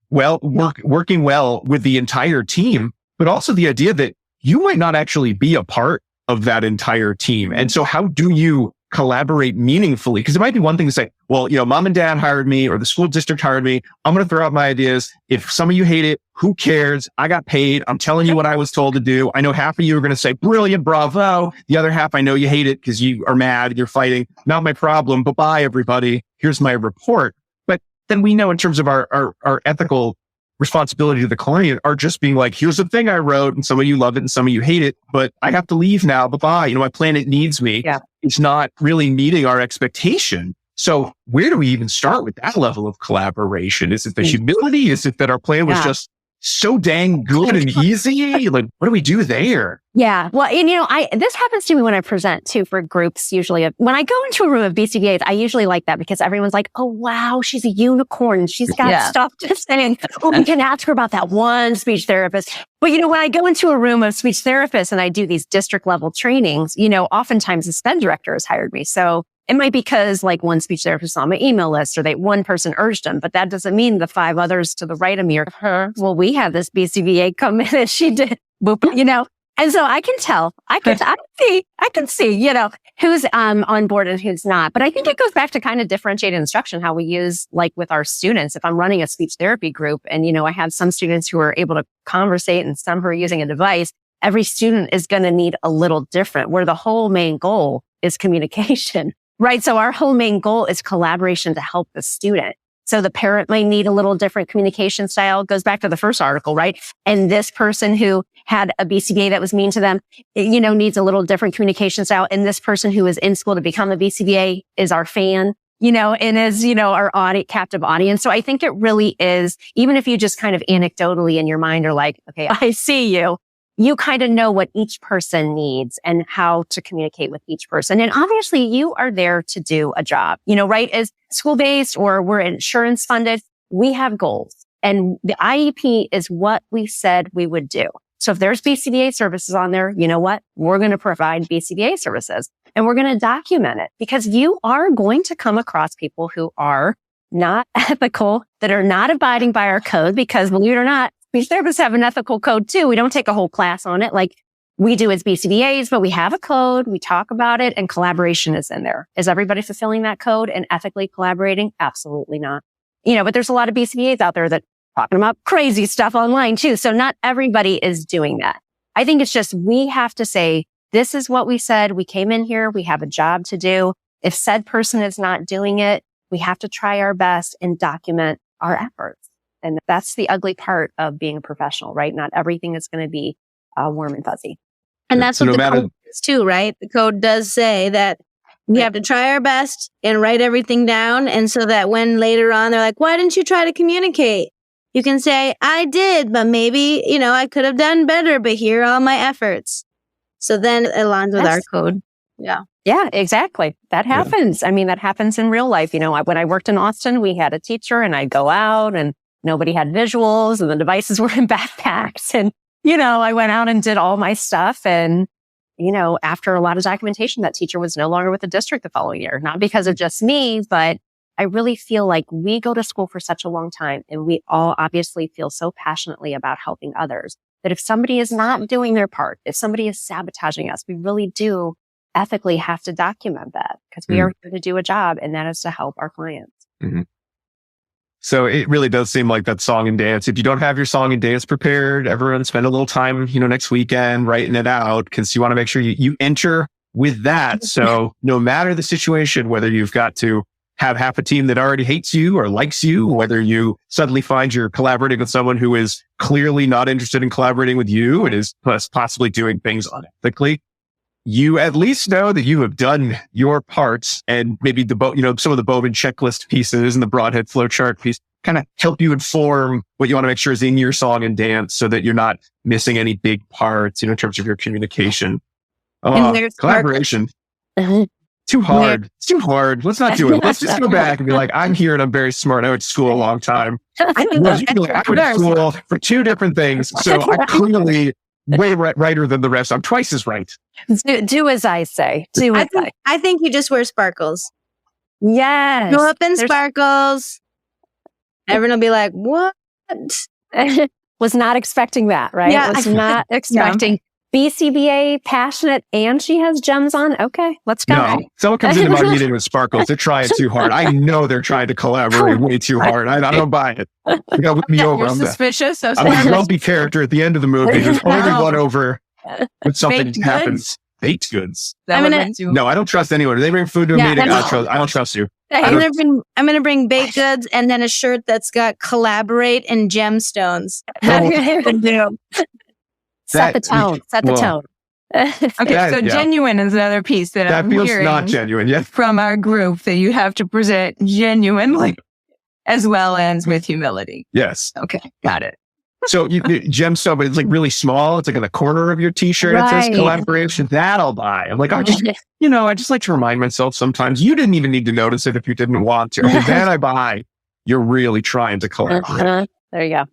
working well with the entire team, but also the idea that you might not actually be a part of that entire team. And so how do you collaborate meaningfully? Because it might be one thing to say, well, mom and dad hired me or the school district hired me. I'm going to throw out my ideas. If some of you hate it, who cares? I got paid. I'm telling you what I was told to do. I know half of you are going to say, brilliant, bravo. The other half, I know you hate it because you are mad, you're fighting. Not my problem. Bye-bye, everybody. Here's my report. But then we know in terms of our ethical responsibility to the client are just being like, here's the thing I wrote and some of you love it and some of you hate it, but I have to leave now. Bye-bye. My planet needs me. Yeah. It's not really meeting our expectation. So where do we even start with that level of collaboration? Is it the humility? Is it that our plan was just so dang good and easy? Like, what do we do there? Yeah. Well, and this happens to me when I present too for groups. Usually when I go into a room of BCBAs, I usually like that because everyone's like, oh, wow, she's a unicorn. She's got stuff to say. Oh, we can ask her about that one speech therapist. But, when I go into a room of speech therapists and I do these district level trainings, oftentimes the SPED director has hired me. So it might be because like one speech therapist is on my email list or one person urged them, but that doesn't mean the 5 others to the right of me are, well, we had this BCBA come in and she did, boop, And so I can tell, I can see, who's on board and who's not. But I think it goes back to kind of differentiated instruction, how we use like with our students. If I'm running a speech therapy group and, I have some students who are able to conversate and some who are using a device, every student is going to need a little different, where the whole main goal is communication. Right. So our whole main goal is collaboration to help the student. So the parent may need a little different communication style. It goes back to the first article, right? And this person who had a BCBA that was mean to them, needs a little different communication style. And this person who is in school to become a BCBA is our fan, and is, our captive audience. So I think it really is, even if you just kind of anecdotally in your mind are like, okay, I see you. You kind of know what each person needs and how to communicate with each person. And obviously you are there to do a job, right? As school-based or we're insurance funded, we have goals and the IEP is what we said we would do. So if there's BCBA services on there, you know what? We're going to provide BCBA services and we're going to document it because you are going to come across people who are not ethical, that are not abiding by our code because believe it or not, speech therapists have an ethical code too. We don't take a whole class on it like we do as BCBAs, but we have a code, we talk about it, and collaboration is in there. Is everybody fulfilling that code and ethically collaborating? Absolutely not. But there's a lot of BCBAs out there that are talking about crazy stuff online too. So not everybody is doing that. I think it's just we have to say, this is what we said. We came in here. We have a job to do. If said person is not doing it, we have to try our best and document our efforts. And that's the ugly part of being a professional, right? Not everything is going to be warm and fuzzy. And that's what the code is too, right? The code does say that we have to try our best and write everything down. And so that when later on they're like, why didn't you try to communicate? You can say, I did, but maybe, I could have done better, but here are all my efforts. So then it aligns with our code. Yeah. Yeah, exactly. That happens. I mean, that happens in real life. When I worked in Austin, we had a teacher and I'd go out and nobody had visuals and the devices were in backpacks. And, I went out and did all my stuff. And, after a lot of documentation, that teacher was no longer with the district the following year. Not because of just me, but I really feel like we go to school for such a long time and we all obviously feel so passionately about helping others that if somebody is not doing their part, if somebody is sabotaging us, we really do ethically have to document that because we are here to do a job and that is to help our clients. Mm-hmm. So it really does seem like that song and dance. If you don't have your song and dance prepared, everyone spend a little time, next weekend writing it out because you want to make sure you enter with that. So no matter the situation, whether you've got to have half a team that already hates you or likes you, whether you suddenly find you're collaborating with someone who is clearly not interested in collaborating with you and is possibly doing things unethically, you at least know that you have done your parts and maybe some of the Bowman checklist pieces and the broadhead flowchart piece kind of help you inform what you want to make sure is in your song and dance so that you're not missing any big parts, in terms of your communication. Collaboration. Too hard. It's too hard. Let's not do it. Let's just go back and be like, I'm here and I'm very smart. I went to school a long time. I went to school for 2 different things. So I'm clearly way righter than the rest. I'm twice as right. Do as I say. I think you just wear sparkles. Yes. Go up in sparkles. Everyone will be like, what? Was not expecting that, right? Yeah. Was not expecting BCBA passionate and she has gems on. Okay, let's go. No, someone comes into my meeting with sparkles. They're trying too hard. I know they're trying to collaborate way too hard. I don't buy it. You got to look me over. You're suspicious. I'm a grumpy character at the end of the movie who's only won over when something Baked happens. goods? Baked goods. No, I don't trust anyone. If they bring food to a meeting, I don't trust you. I'm gonna bring baked goods and then a shirt that's got collaborate and gemstones. Set the tone. Okay, so genuine is another piece that I'm feels hearing not genuine. Yes, from our group, that you have to present genuinely as well as with humility. Yes. Okay, got it. So gemstone, but it's like really small. It's like in the corner of your T-shirt. It says collaboration. That I'll buy. I'm like, I just like to remind myself sometimes. You didn't even need to notice it if you didn't want to. Okay, that I buy. You're really trying to collaborate. There you go.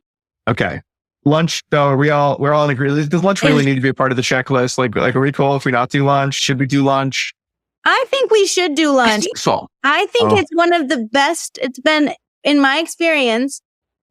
Okay. Lunch, though, we're all in agreement. Does lunch really need to be a part of the checklist? Like, are we cool if we not do lunch? Should we do lunch? I think we should do lunch. I think it's one of the best. It's been, in my experience,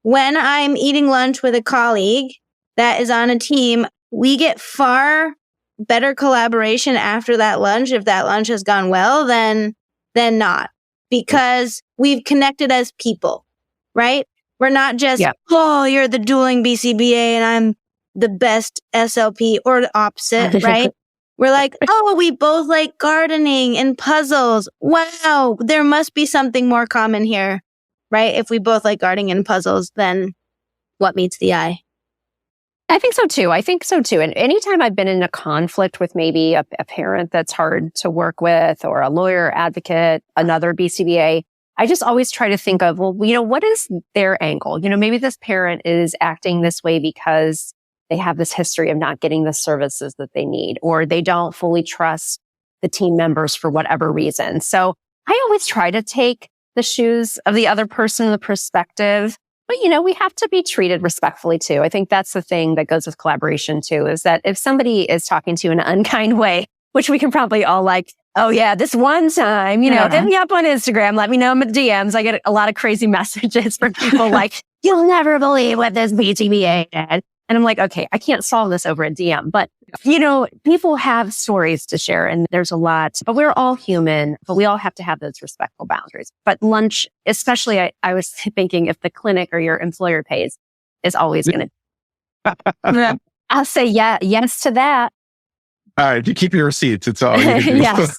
when I'm eating lunch with a colleague that is on a team, we get far better collaboration after that lunch, if that lunch has gone well, than not. Because we've connected as people, right? We're not just, oh, you're the dueling BCBA and I'm the best SLP, or the opposite, right? We're like, oh, we both like gardening and puzzles. Wow, there must be something more common here, right? If we both like gardening and puzzles, then what meets the eye? I think so too. And anytime I've been in a conflict with maybe a parent that's hard to work with, or a lawyer, advocate, another BCBA, I just always try to think of, well, what is their angle? Maybe this parent is acting this way because they have this history of not getting the services that they need, or they don't fully trust the team members for whatever reason. So I always try to take the shoes of the other person, the perspective. But, we have to be treated respectfully too. I think that's the thing that goes with collaboration too, is that if somebody is talking to you in an unkind way, which we can probably all like, oh yeah, this one time, hit me up on Instagram, let me know in the DMs. I get a lot of crazy messages from people like, you'll never believe what this BCBA did. And I'm like, okay, I can't solve this over a DM. But, people have stories to share and there's a lot, but we're all human, but we all have to have those respectful boundaries. But lunch, especially, I was thinking if the clinic or your employer pays, is always going to, I'll say yes to that. All right, you keep your receipts. It's all you can do. Yes.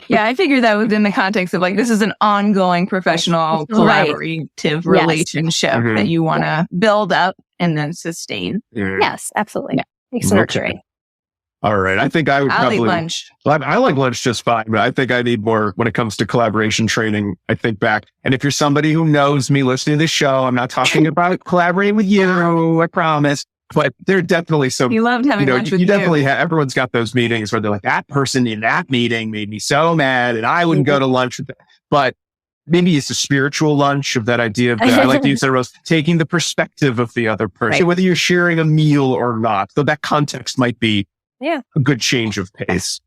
Yeah, I figured that within the context of this is an ongoing professional collaborative relationship that you want to build up and then sustain. Yes, absolutely. Yeah. Makes nurturing. All right. I think I would I'll probably eat lunch. I like lunch just fine, but I think I need more when it comes to collaboration training. I think back. And if you're somebody who knows me listening to this show, I'm not talking about collaborating with you, I promise. But there are definitely some. You loved having lunch with you. Definitely everyone's got those meetings where they're like, that person in that meeting made me so mad and I wouldn't go to lunch with them. But maybe it's a spiritual lunch of that idea of I like to use that Rose, taking the perspective of the other person, whether you're sharing a meal or not. So that context might be a good change of pace.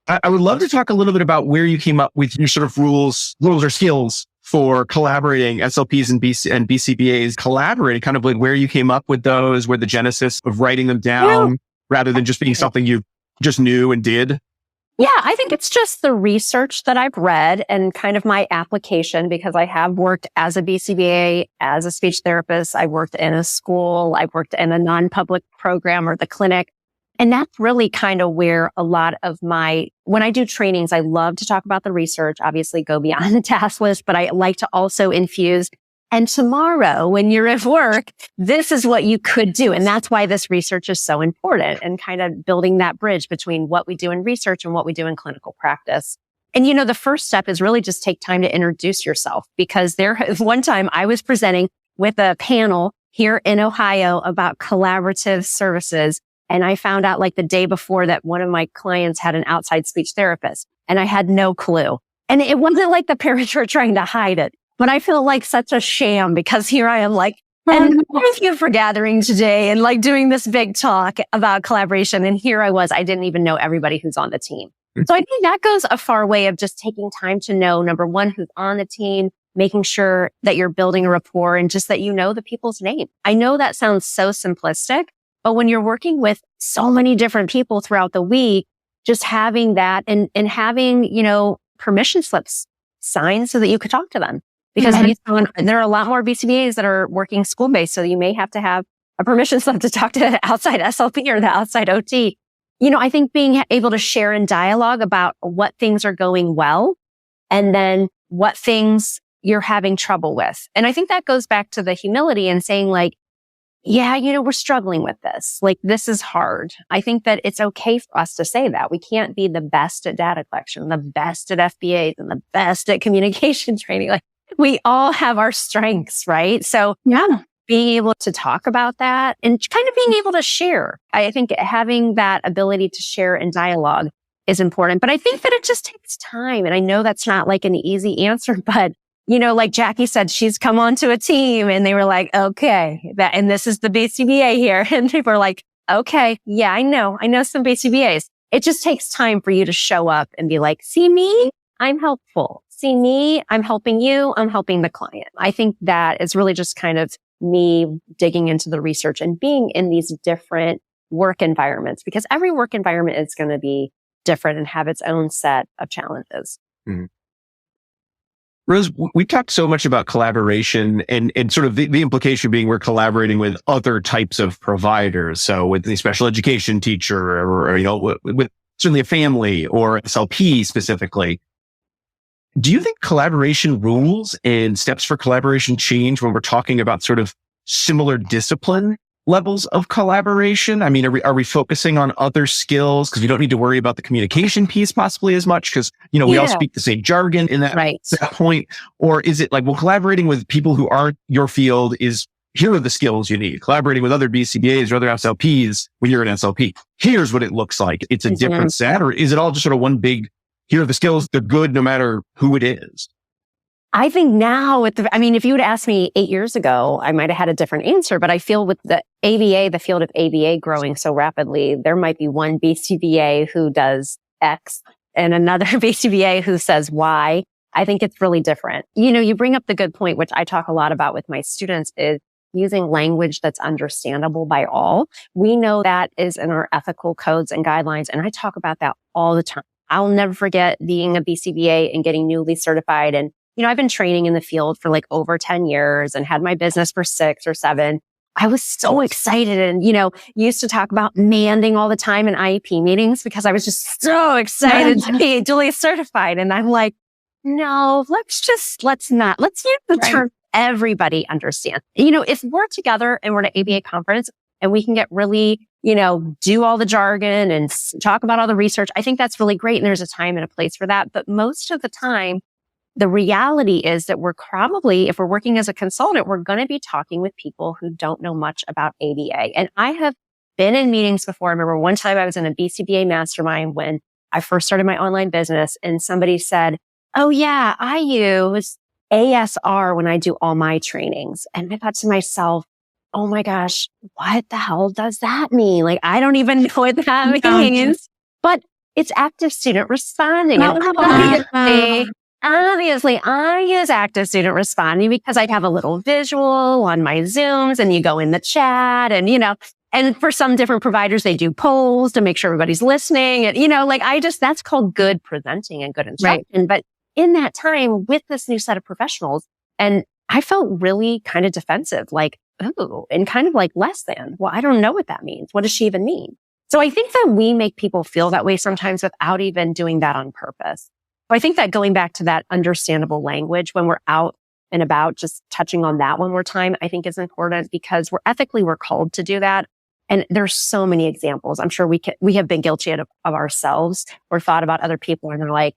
I would love to talk a little bit about where you came up with your sort of rules or skills for collaborating SLPs and BCBAs, collaborating, kind of like where you came up with those, where the genesis of writing them down rather than just being something you just knew and did. Yeah, I think it's just the research that I've read and kind of my application, because I have worked as a BCBA, as a speech therapist. I worked in a school. I worked in a non-public program or the clinic. And that's really kind of where a lot of when I do trainings, I love to talk about the research, obviously go beyond the task list, but I like to also infuse. And tomorrow when you're at work, this is what you could do. And that's why this research is so important, and kind of building that bridge between what we do in research and what we do in clinical practice. And, the first step is really just take time to introduce yourself, because one time I was presenting with a panel here in Ohio about collaborative services. And I found out the day before that one of my clients had an outside speech therapist, and I had no clue. And it wasn't like the parents were trying to hide it, but I feel like such a sham, because here I am and thank you for gathering today and doing this big talk about collaboration. And here I didn't even know everybody who's on the team. So I think that goes a far way of just taking time to know, number one, who's on the team, making sure that you're building a rapport, and just that you know the people's name. I know that sounds so simplistic, But when you're working with so many different people throughout the week, just having that and having, permission slips signed so that you could talk to them. Because there are a lot more BCBAs that are working school-based. So you may have to have a permission slip to talk to the outside SLP or the outside OT. I think being able to share in dialogue about what things are going well and then what things you're having trouble with. And I think that goes back to the humility and saying like, yeah, we're struggling with this. Like, this is hard. I think that it's okay for us to say that. We can't be the best at data collection, the best at FBAs, and the best at communication training. Like, we all have our strengths, right? So being able to talk about that and kind of being able to share. I think having that ability to share in dialogue is important. But I think that it just takes time. And I know that's not like an easy answer, but like Jackie said, she's come onto a team and they were like, okay, and this is the BCBA here. And people are like, okay, yeah, I know some BCBAs. It just takes time for you to show up and be like, see me, I'm helpful. See me, I'm helping you, I'm helping the client. I think that is really just kind of me digging into the research and being in these different work environments, because every work environment is going to be different and have its own set of challenges. Mm-hmm. Rose, we talked so much about collaboration and sort of the implication being we're collaborating with other types of providers. So with the special education teacher or with certainly a family or SLP specifically. Do you think collaboration rules and steps for collaboration change when we're talking about sort of similar discipline levels of collaboration? I mean, are we focusing on other skills because we don't need to worry about the communication piece possibly as much because, we all speak the same jargon in that point? Or is it like, well, collaborating with people who aren't your field here are the skills you need. Collaborating with other BCBAs or other SLPs when you're an SLP, here's what it looks like. It's a different set, or is it all just sort of one big, here are the skills, they're good no matter who it is? I think now if you would ask me 8 years ago, I might have had a different answer, but I feel with the field of ABA growing so rapidly, there might be one BCBA who does X and another BCBA who says Y. I think it's really different. You bring up the good point, which I talk a lot about with my students, is using language that's understandable by all. We know that is in our ethical codes and guidelines, and I talk about that all the time. I'll never forget being a BCBA and getting newly certified. And, I've been training in the field for like over 10 years and had my business for 6 or 7. I was so excited and, used to talk about manding all the time in IEP meetings because I was just so excited to be duly certified. And I'm like, no, let's use the term everybody understands. If we're together and we're at an ABA conference and we can get really, do all the jargon and talk about all the research, I think that's really great. And there's a time and a place for that. But most of the time, the reality is that we're probably, if we're working as a consultant, we're going to be talking with people who don't know much about ABA. And I have been in meetings before. I remember one time I was in a BCBA mastermind when I first started my online business and somebody said, oh yeah, I use ASR when I do all my trainings. And I thought to myself, oh my gosh, what the hell does that mean? Like, I don't even know what that means, but it's active student responding. Obviously, I use active student responding because I have a little visual on my Zooms and you go in the chat and, and for some different providers, they do polls to make sure everybody's listening. And, that's called good presenting and good instruction. Right. But in that time with this new set of professionals, and I felt really kind of defensive, like, oh, and kind of like less than. Well, I don't know what that means. What does she even mean? So I think that we make people feel that way sometimes without even doing that on purpose. So I think that going back to that understandable language when we're out and about, just touching on that one more time, I think is important because we're called to do that. And there's so many examples. I'm sure we have been guilty of ourselves or thought about other people and they're like,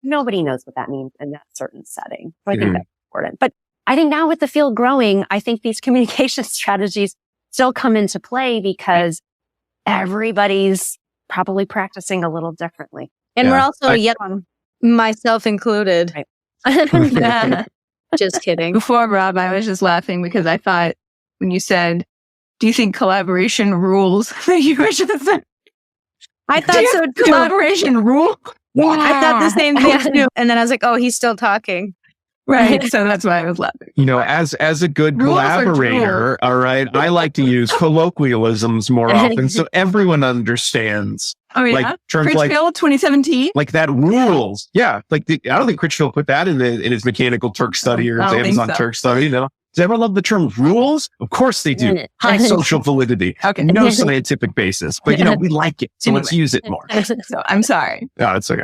nobody knows what that means in that certain setting. So I think that's important. But I think now with the field growing, I think these communication strategies still come into play because everybody's probably practicing a little differently. And we're also myself included. Right. Just kidding. Before, Rob, I was just laughing because I thought when you said, do you think collaboration rules? You were just I thought so too. Collaboration rule? Yeah. I thought the same thing too. And then I was like, oh, he's still talking. Right. So that's why I was laughing. As a good Rules are collaborator, all right, I like to use colloquialisms more often so everyone understands. Oh, yeah. Like terms Critchfield 2017. like that rules. Yeah. Like I don't think Critchfield put that in his mechanical Turk study or his I don't think Amazon so. Turk study. Does everyone love the term rules? Of course they do. High social validity. Okay. No scientific basis, but we like it. So let's use it more. So I'm sorry. No, it's okay.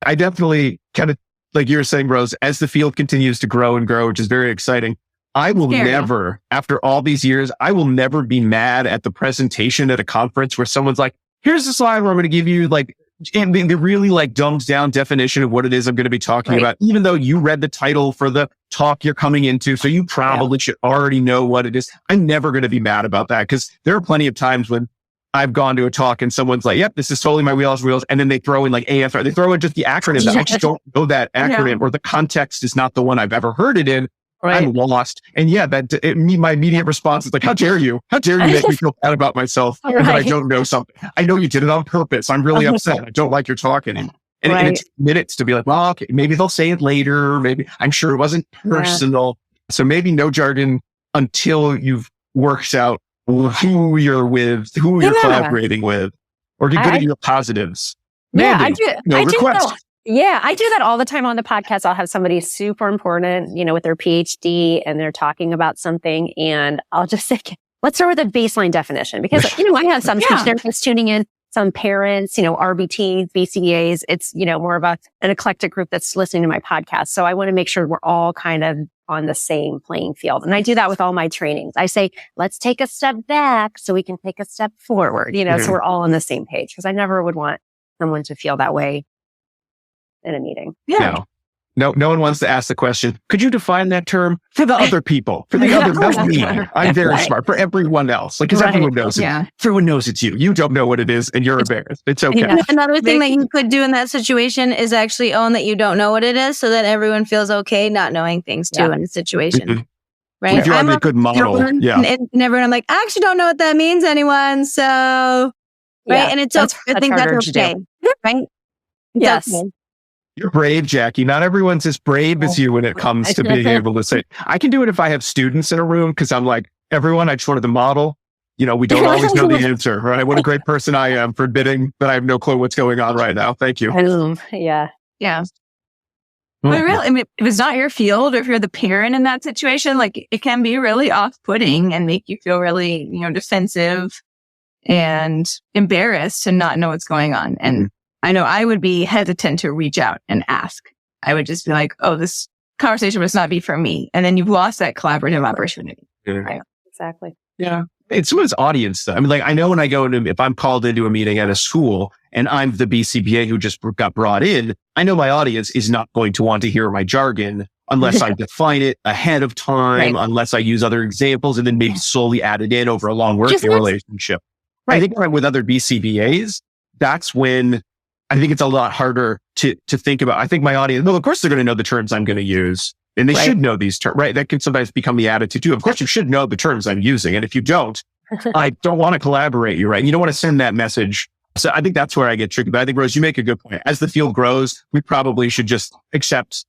I definitely kind of, like you were saying, Rose, as the field continues to grow and grow, which is very exciting, I will never, after all these years, I will never be mad at the presentation at a conference where someone's like, here's the slide where I'm going to give you the really dumbed down definition of what it is I'm going to be talking about, even though you read the title for the talk you're coming into. So you probably should already know what it is. I'm never going to be mad about that because there are plenty of times when I've gone to a talk and someone's like, yep, this is totally my wheelhouse. And then they throw in AFR. They throw in just the acronym that I just don't know that acronym or the context is not the one I've ever heard it in. Right. I'm lost. And my immediate response is like, how dare you? How dare you make me feel bad about myself that I don't know something? I know you did it on purpose. I'm really upset. I don't like your talk anymore. And it takes minutes to be like, well, okay, maybe they'll say it later. Maybe I'm sure it wasn't personal. So maybe no jargon until you've worked out who you're with, who you're collaborating with, or get good at your positives. I do request. I do that all the time on the podcast. I'll have somebody super important, with their PhD and they're talking about something and I'll just say, let's start with a baseline definition because, I have some speech therapists tuning in, some parents, RBTs, BCBAs. It's, more of an eclectic group that's listening to my podcast. So I want to make sure we're all kind of on the same playing field. And I do that with all my trainings. I say, let's take a step back so we can take a step forward, so we're all on the same page because I never would want someone to feel that way in a meeting. Yeah. No one wants to ask the question, could you define that term for the other people? For the other, not me. I'm very smart. For everyone else. Because everyone knows it. Yeah. Everyone knows it's you. You don't know what it is and you're embarrassed. It's okay. Yeah. Another thing that you could do in that situation is actually own that you don't know what it is so that everyone feels okay not knowing things too in the situation. Mm-hmm. Right? If you're on a good model. And everyone, I'm like, I actually don't know what that means, anyone. So, right. And it's okay. I think that's okay. Right? Yes. Okay. You're brave, Jackie. Not everyone's as brave as you when it comes to being able to say, I can do it if I have students in a room because I'm like, everyone, I just wanted the model. We don't always know the answer, right? What a great person I am for admitting that I have no clue what's going on right now. Thank you. Yeah. But really, if it's not your field or if you're the parent in that situation, it can be really off-putting and make you feel really, defensive and embarrassed to not know what's going on. And I know I would be hesitant to reach out and ask. I would just be like, oh, this conversation must not be for me. And then you've lost that collaborative opportunity. Right? Exactly. Yeah. It's someone's audience, though. I mean, I know when I go if I'm called into a meeting at a school and I'm the BCBA who just got brought in, I know my audience is not going to want to hear my jargon unless I define it ahead of time, unless I use other examples and then maybe slowly add it in over a long working relationship. I think with other BCBAs, that's when I think it's a lot harder to think about. I think my audience, well, of course they're going to know the terms I'm going to use and they should know these terms, right? That can sometimes become the attitude too. Of course you should know the terms I'm using. And if you don't, I don't want to collaborate you, right? You don't want to send that message. So I think that's where I get tricky. But I think, Rose, you make a good point. As the field grows, we probably should just accept,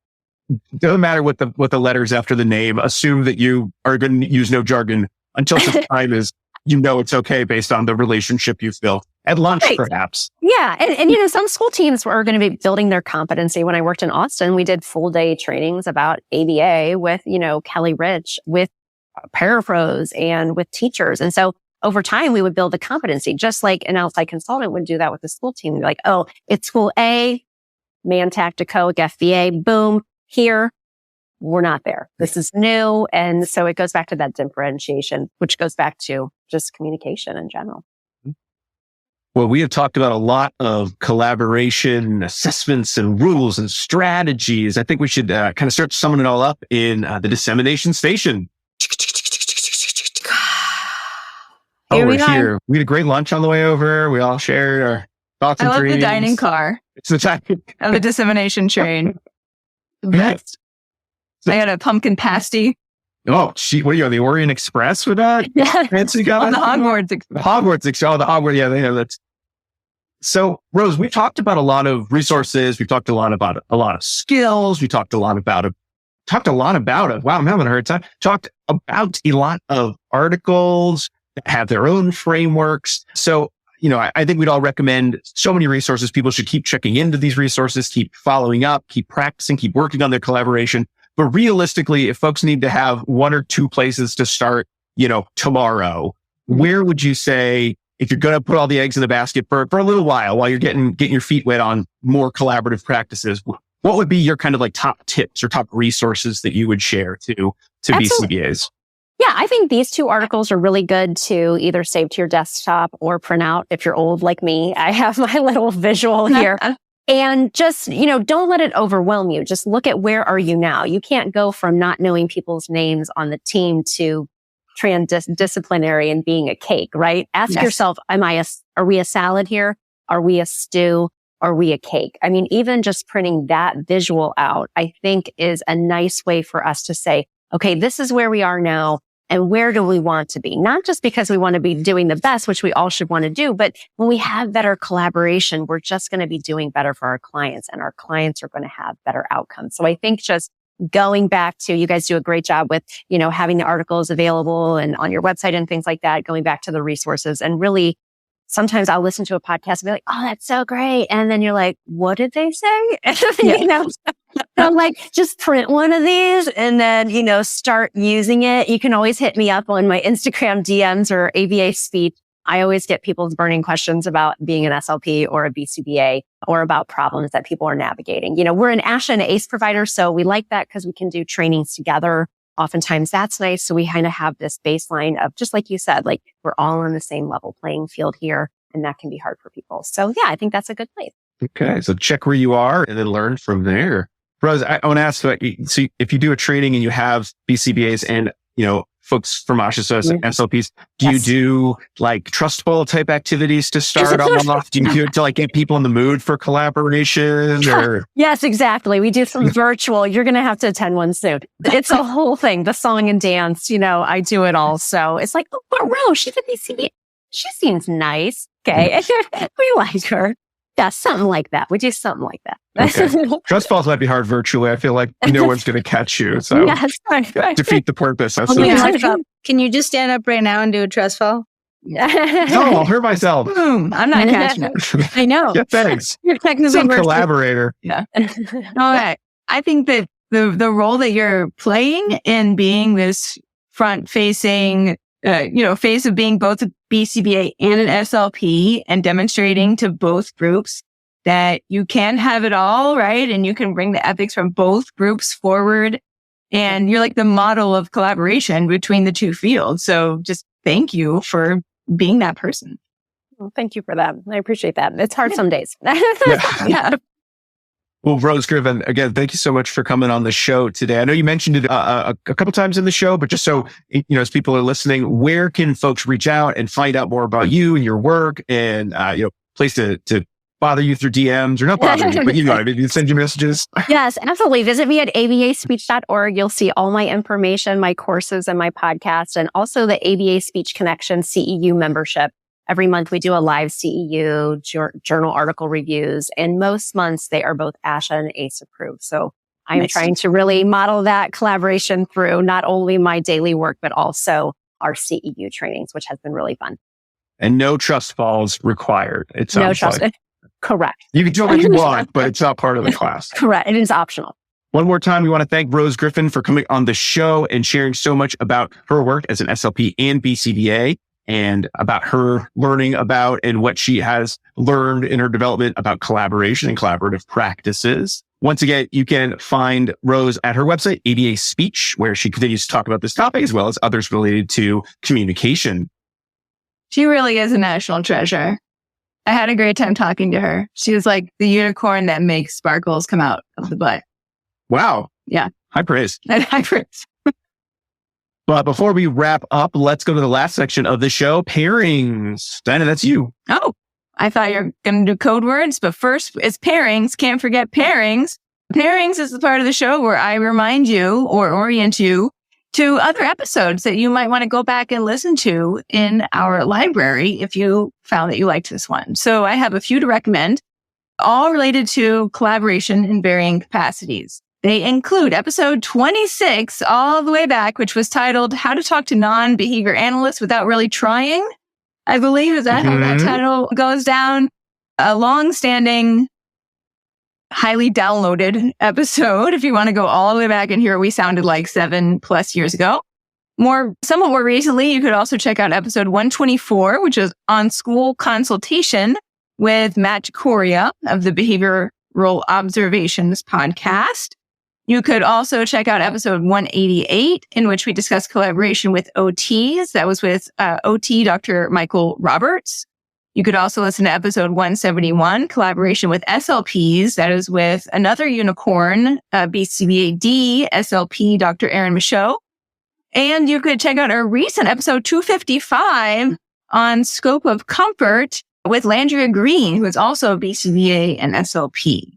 doesn't matter what the letters after the name, assume that you are going to use no jargon until such time as it's okay based on the relationship you've built. At lunch, perhaps. Yeah. And some school teams are going to be building their competency. When I worked in Austin, we did full day trainings about ABA with, Kelly Rich, with parapros and with teachers. And so over time, we would build the competency, just like an outside consultant would do that with the school team. They're like, oh, it's school A, man tacticoic FBA, boom, here. We're not there. This is new. And so it goes back to that differentiation, which goes back to just communication in general. Well, we have talked about a lot of collaboration, assessments, and rules and strategies. I think we should kind of start summing it all up in the dissemination station. We're here. We had a great lunch on the way over. We all shared our thoughts and dreams. I love the dining car. It's the dining of the dissemination train. The best. I had a pumpkin pasty. Oh, what are you on the Orient Express with that? Fancy guy? On the Hogwarts Express. The Hogwarts. Yeah, they have that. So, Rose, we talked about a lot of resources. We talked a lot about a lot of skills. We talked a lot about talked a lot about it. Wow, I'm having a hard time. Talked about a lot of articles that have their own frameworks. So, I think we'd all recommend so many resources. People should keep checking into these resources, keep following up, keep practicing, keep working on their collaboration. But realistically, if folks need to have one or two places to start, tomorrow, where would you say, if you're going to put all the eggs in the basket for a little while you're getting your feet wet on more collaborative practices, what would be your kind of like top tips or top resources that you would share to BCBAs? Yeah, I think these two articles are really good to either save to your desktop or print out. If you're old like me, I have my little visual here. And just, don't let it overwhelm you. Just look at where are you now. You can't go from not knowing people's names on the team to transdisciplinary and being a cake, right? Ask yourself, are we a salad here? Are we a stew? Are we a cake? I mean, even just printing that visual out, I think is a nice way for us to say, okay, this is where we are now. And where do we want to be? Not just because we want to be doing the best, which we all should want to do, but when we have better collaboration, we're just going to be doing better for our clients, and our clients are going to have better outcomes. So I think just going back to, you guys do a great job with, having the articles available and on your website and things like that, going back to the resources. And really, sometimes I'll listen to a podcast and be like, oh, that's so great. And then you're like, what did they say? So I'm like, just print one of these and then, start using it. You can always hit me up on my Instagram DMs or ABA Speech. I always get people's burning questions about being an SLP or a BCBA or about problems that people are navigating. We're an ASHA and ACE provider, so we like that because we can do trainings together. Oftentimes that's nice. So we kind of have this baseline of, just like you said, like we're all on the same level playing field here, and that can be hard for people. So yeah, I think that's a good place. Okay. So check where you are and then learn from there. Rose, I want to ask, so if you do a training and you have BCBAs and, folks from ASHA, so SLPs, do you do like trust fall type activities to start off? Do you do it to like get people in the mood for collaboration or? Yes, exactly. We do some virtual. You're going to have to attend one soon. It's a whole thing, the song and dance, I do it all. So it's like, oh, Rose, she's a BCBA. She seems nice. Okay. We like her. Yeah, something like that. We do something like that. Okay. Trust falls might be hard virtually. I feel like no one's going to catch you. So defeat the purpose. Can you just stand up right now and do a trust fall? No, I'll hurt myself. Boom. I'm not catching it. I know. Yeah, thanks. You're technically some collaborator. Yeah. Okay. I think that the role that you're playing in being this front-facing face of being both a BCBA and an SLP and demonstrating to both groups that you can have it all, right? And you can bring the ethics from both groups forward. And you're like the model of collaboration between the two fields. So just thank you for being that person. Well, thank you for that. I appreciate that. It's hard some days. Yeah. Well, Rose Griffin, again, thank you so much for coming on the show today. I know you mentioned it a couple times in the show, but just so, as people are listening, where can folks reach out and find out more about you and your work and, place to bother you through DMs or not bother you, but you send you messages? Yes, absolutely. Visit me at abaspeech.org. You'll see all my information, my courses and my podcast, and also the ABA Speech Connection CEU membership. Every month we do a live CEU, journal article reviews, and most months they are both ASHA and ACE approved. So I'm trying to really model that collaboration through not only my daily work, but also our CEU trainings, which has been really fun. And no trust falls required. It sounds no trust. like. Correct. You can do what you want, but it's not part of the class. Correct. It is optional. One more time, we want to thank Rose Griffin for coming on the show and sharing so much about her work as an SLP and BCBA, and about her learning about and what she has learned in her development about collaboration and collaborative practices. Once again, you can find Rose at her website, ABA Speech, where she continues to talk about this topic as well as others related to communication. She really is a national treasure. I had a great time talking to her. She was like the unicorn that makes sparkles come out of the butt. Wow. Yeah. High praise. High praise. But before we wrap up, let's go to the last section of the show, pairings. Diana, that's you. Oh, I thought you were going to do code words, but first it's pairings. Can't forget pairings. Pairings is the part of the show where I remind you or orient you to other episodes that you might want to go back and listen to in our library if you found that you liked this one. So I have a few to recommend, all related to collaboration in varying capacities. They include episode 26 all the way back, which was titled How to Talk to Non-Behavior Analysts Without Really Trying. I believe is that how that title goes down. A long-standing, highly downloaded episode. If you want to go all the way back and hear what we sounded like 7+ years ago. Somewhat more recently, you could also check out episode 124, which is on school consultation with Matt Jacoria of the Behavioral Observations podcast. You could also check out episode 188, in which we discussed collaboration with OTs. That was with OT Dr. Michael Roberts. You could also listen to episode 171, collaboration with SLPs. That is with another unicorn, BCBAD, SLP, Dr. Aaron Michaud. And you could check out our recent episode 255 on scope of comfort with Landria Green, who is also BCBA and SLP.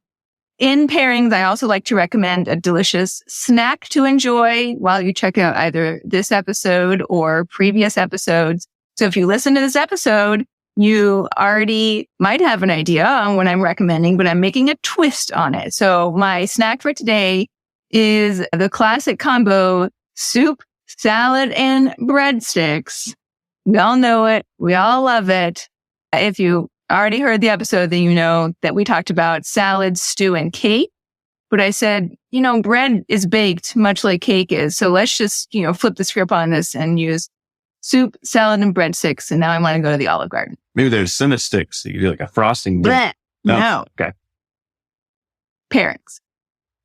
In pairings, I also like to recommend a delicious snack to enjoy while you check out either this episode or previous episodes. So if you listen to this episode, you already might have an idea on what I'm recommending, but I'm making a twist on it. So my snack for today is the classic combo soup, salad, and breadsticks. We all know it. We all love it. If you already heard the episode, then you know that we talked about salad, stew, and cake. But I said, bread is baked much like cake is. So let's just, flip the script on this and use soup, salad, and breadsticks. And now I want to go to the Olive Garden. Maybe there's cinna sticks. You do like a frosting. No. Okay. Pairings.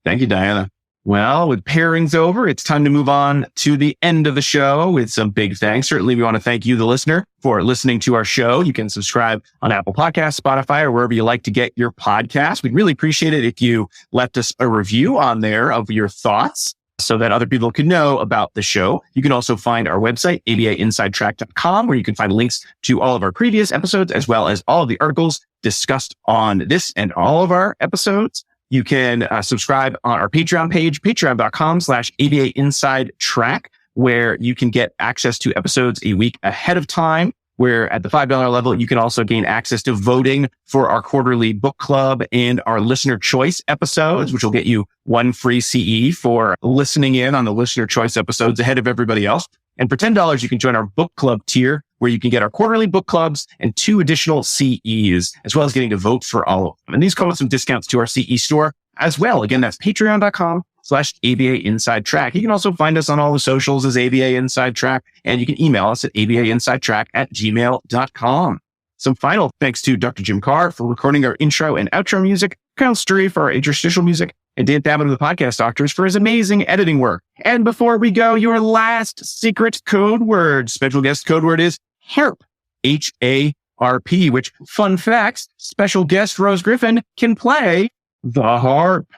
Thank you, Diana. Well, with pairings over, it's time to move on to the end of the show with some big thanks. Certainly, we want to thank you, the listener, for listening to our show. You can subscribe on Apple Podcasts, Spotify, or wherever you like to get your podcasts. We'd really appreciate it if you left us a review on there of your thoughts so that other people could know about the show. You can also find our website, abainsidetrack.com, where you can find links to all of our previous episodes, as well as all of the articles discussed on this and all of our episodes. You can subscribe on our Patreon page, patreon.com/ABAinsidetrack, where you can get access to episodes a week ahead of time, where at the $5 level, you can also gain access to voting for our quarterly book club and our listener choice episodes, which will get you one free CE for listening in on the listener choice episodes ahead of everybody else. And for $10, you can join our book club tier, where you can get our quarterly book clubs and 2 additional CEs, as well as getting to vote for all of them. And these come with some discounts to our CE store as well. Again, that's patreon.com/ABAinsidetrack. You can also find us on all the socials as ABA Inside Track, and you can email us at abainsidetrack@gmail.com. Some final thanks to Dr. Jim Carr for recording our intro and outro music, Kyle Sturry for our interstitial music, and Dan Thabit of the Podcast Doctors for his amazing editing work. And before we go, your last secret code word, special guest code word is HARP, HARP, which, fun facts, special guest Rose Griffin can play the harp.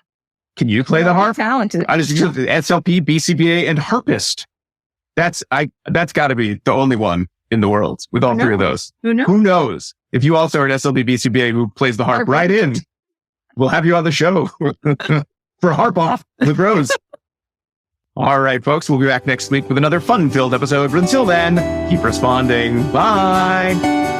Can you play the harp? Talented. I just use the SLP, BCBA, and harpist. That's got to be the only one in the world with all 3 of those. Who knows? Who knows? If you also are an SLP, BCBA who plays the harp, right in. We'll have you on the show for Harp Off with Rose. All right, folks, we'll be back next week with another fun-filled episode. But until then, keep responding. Bye.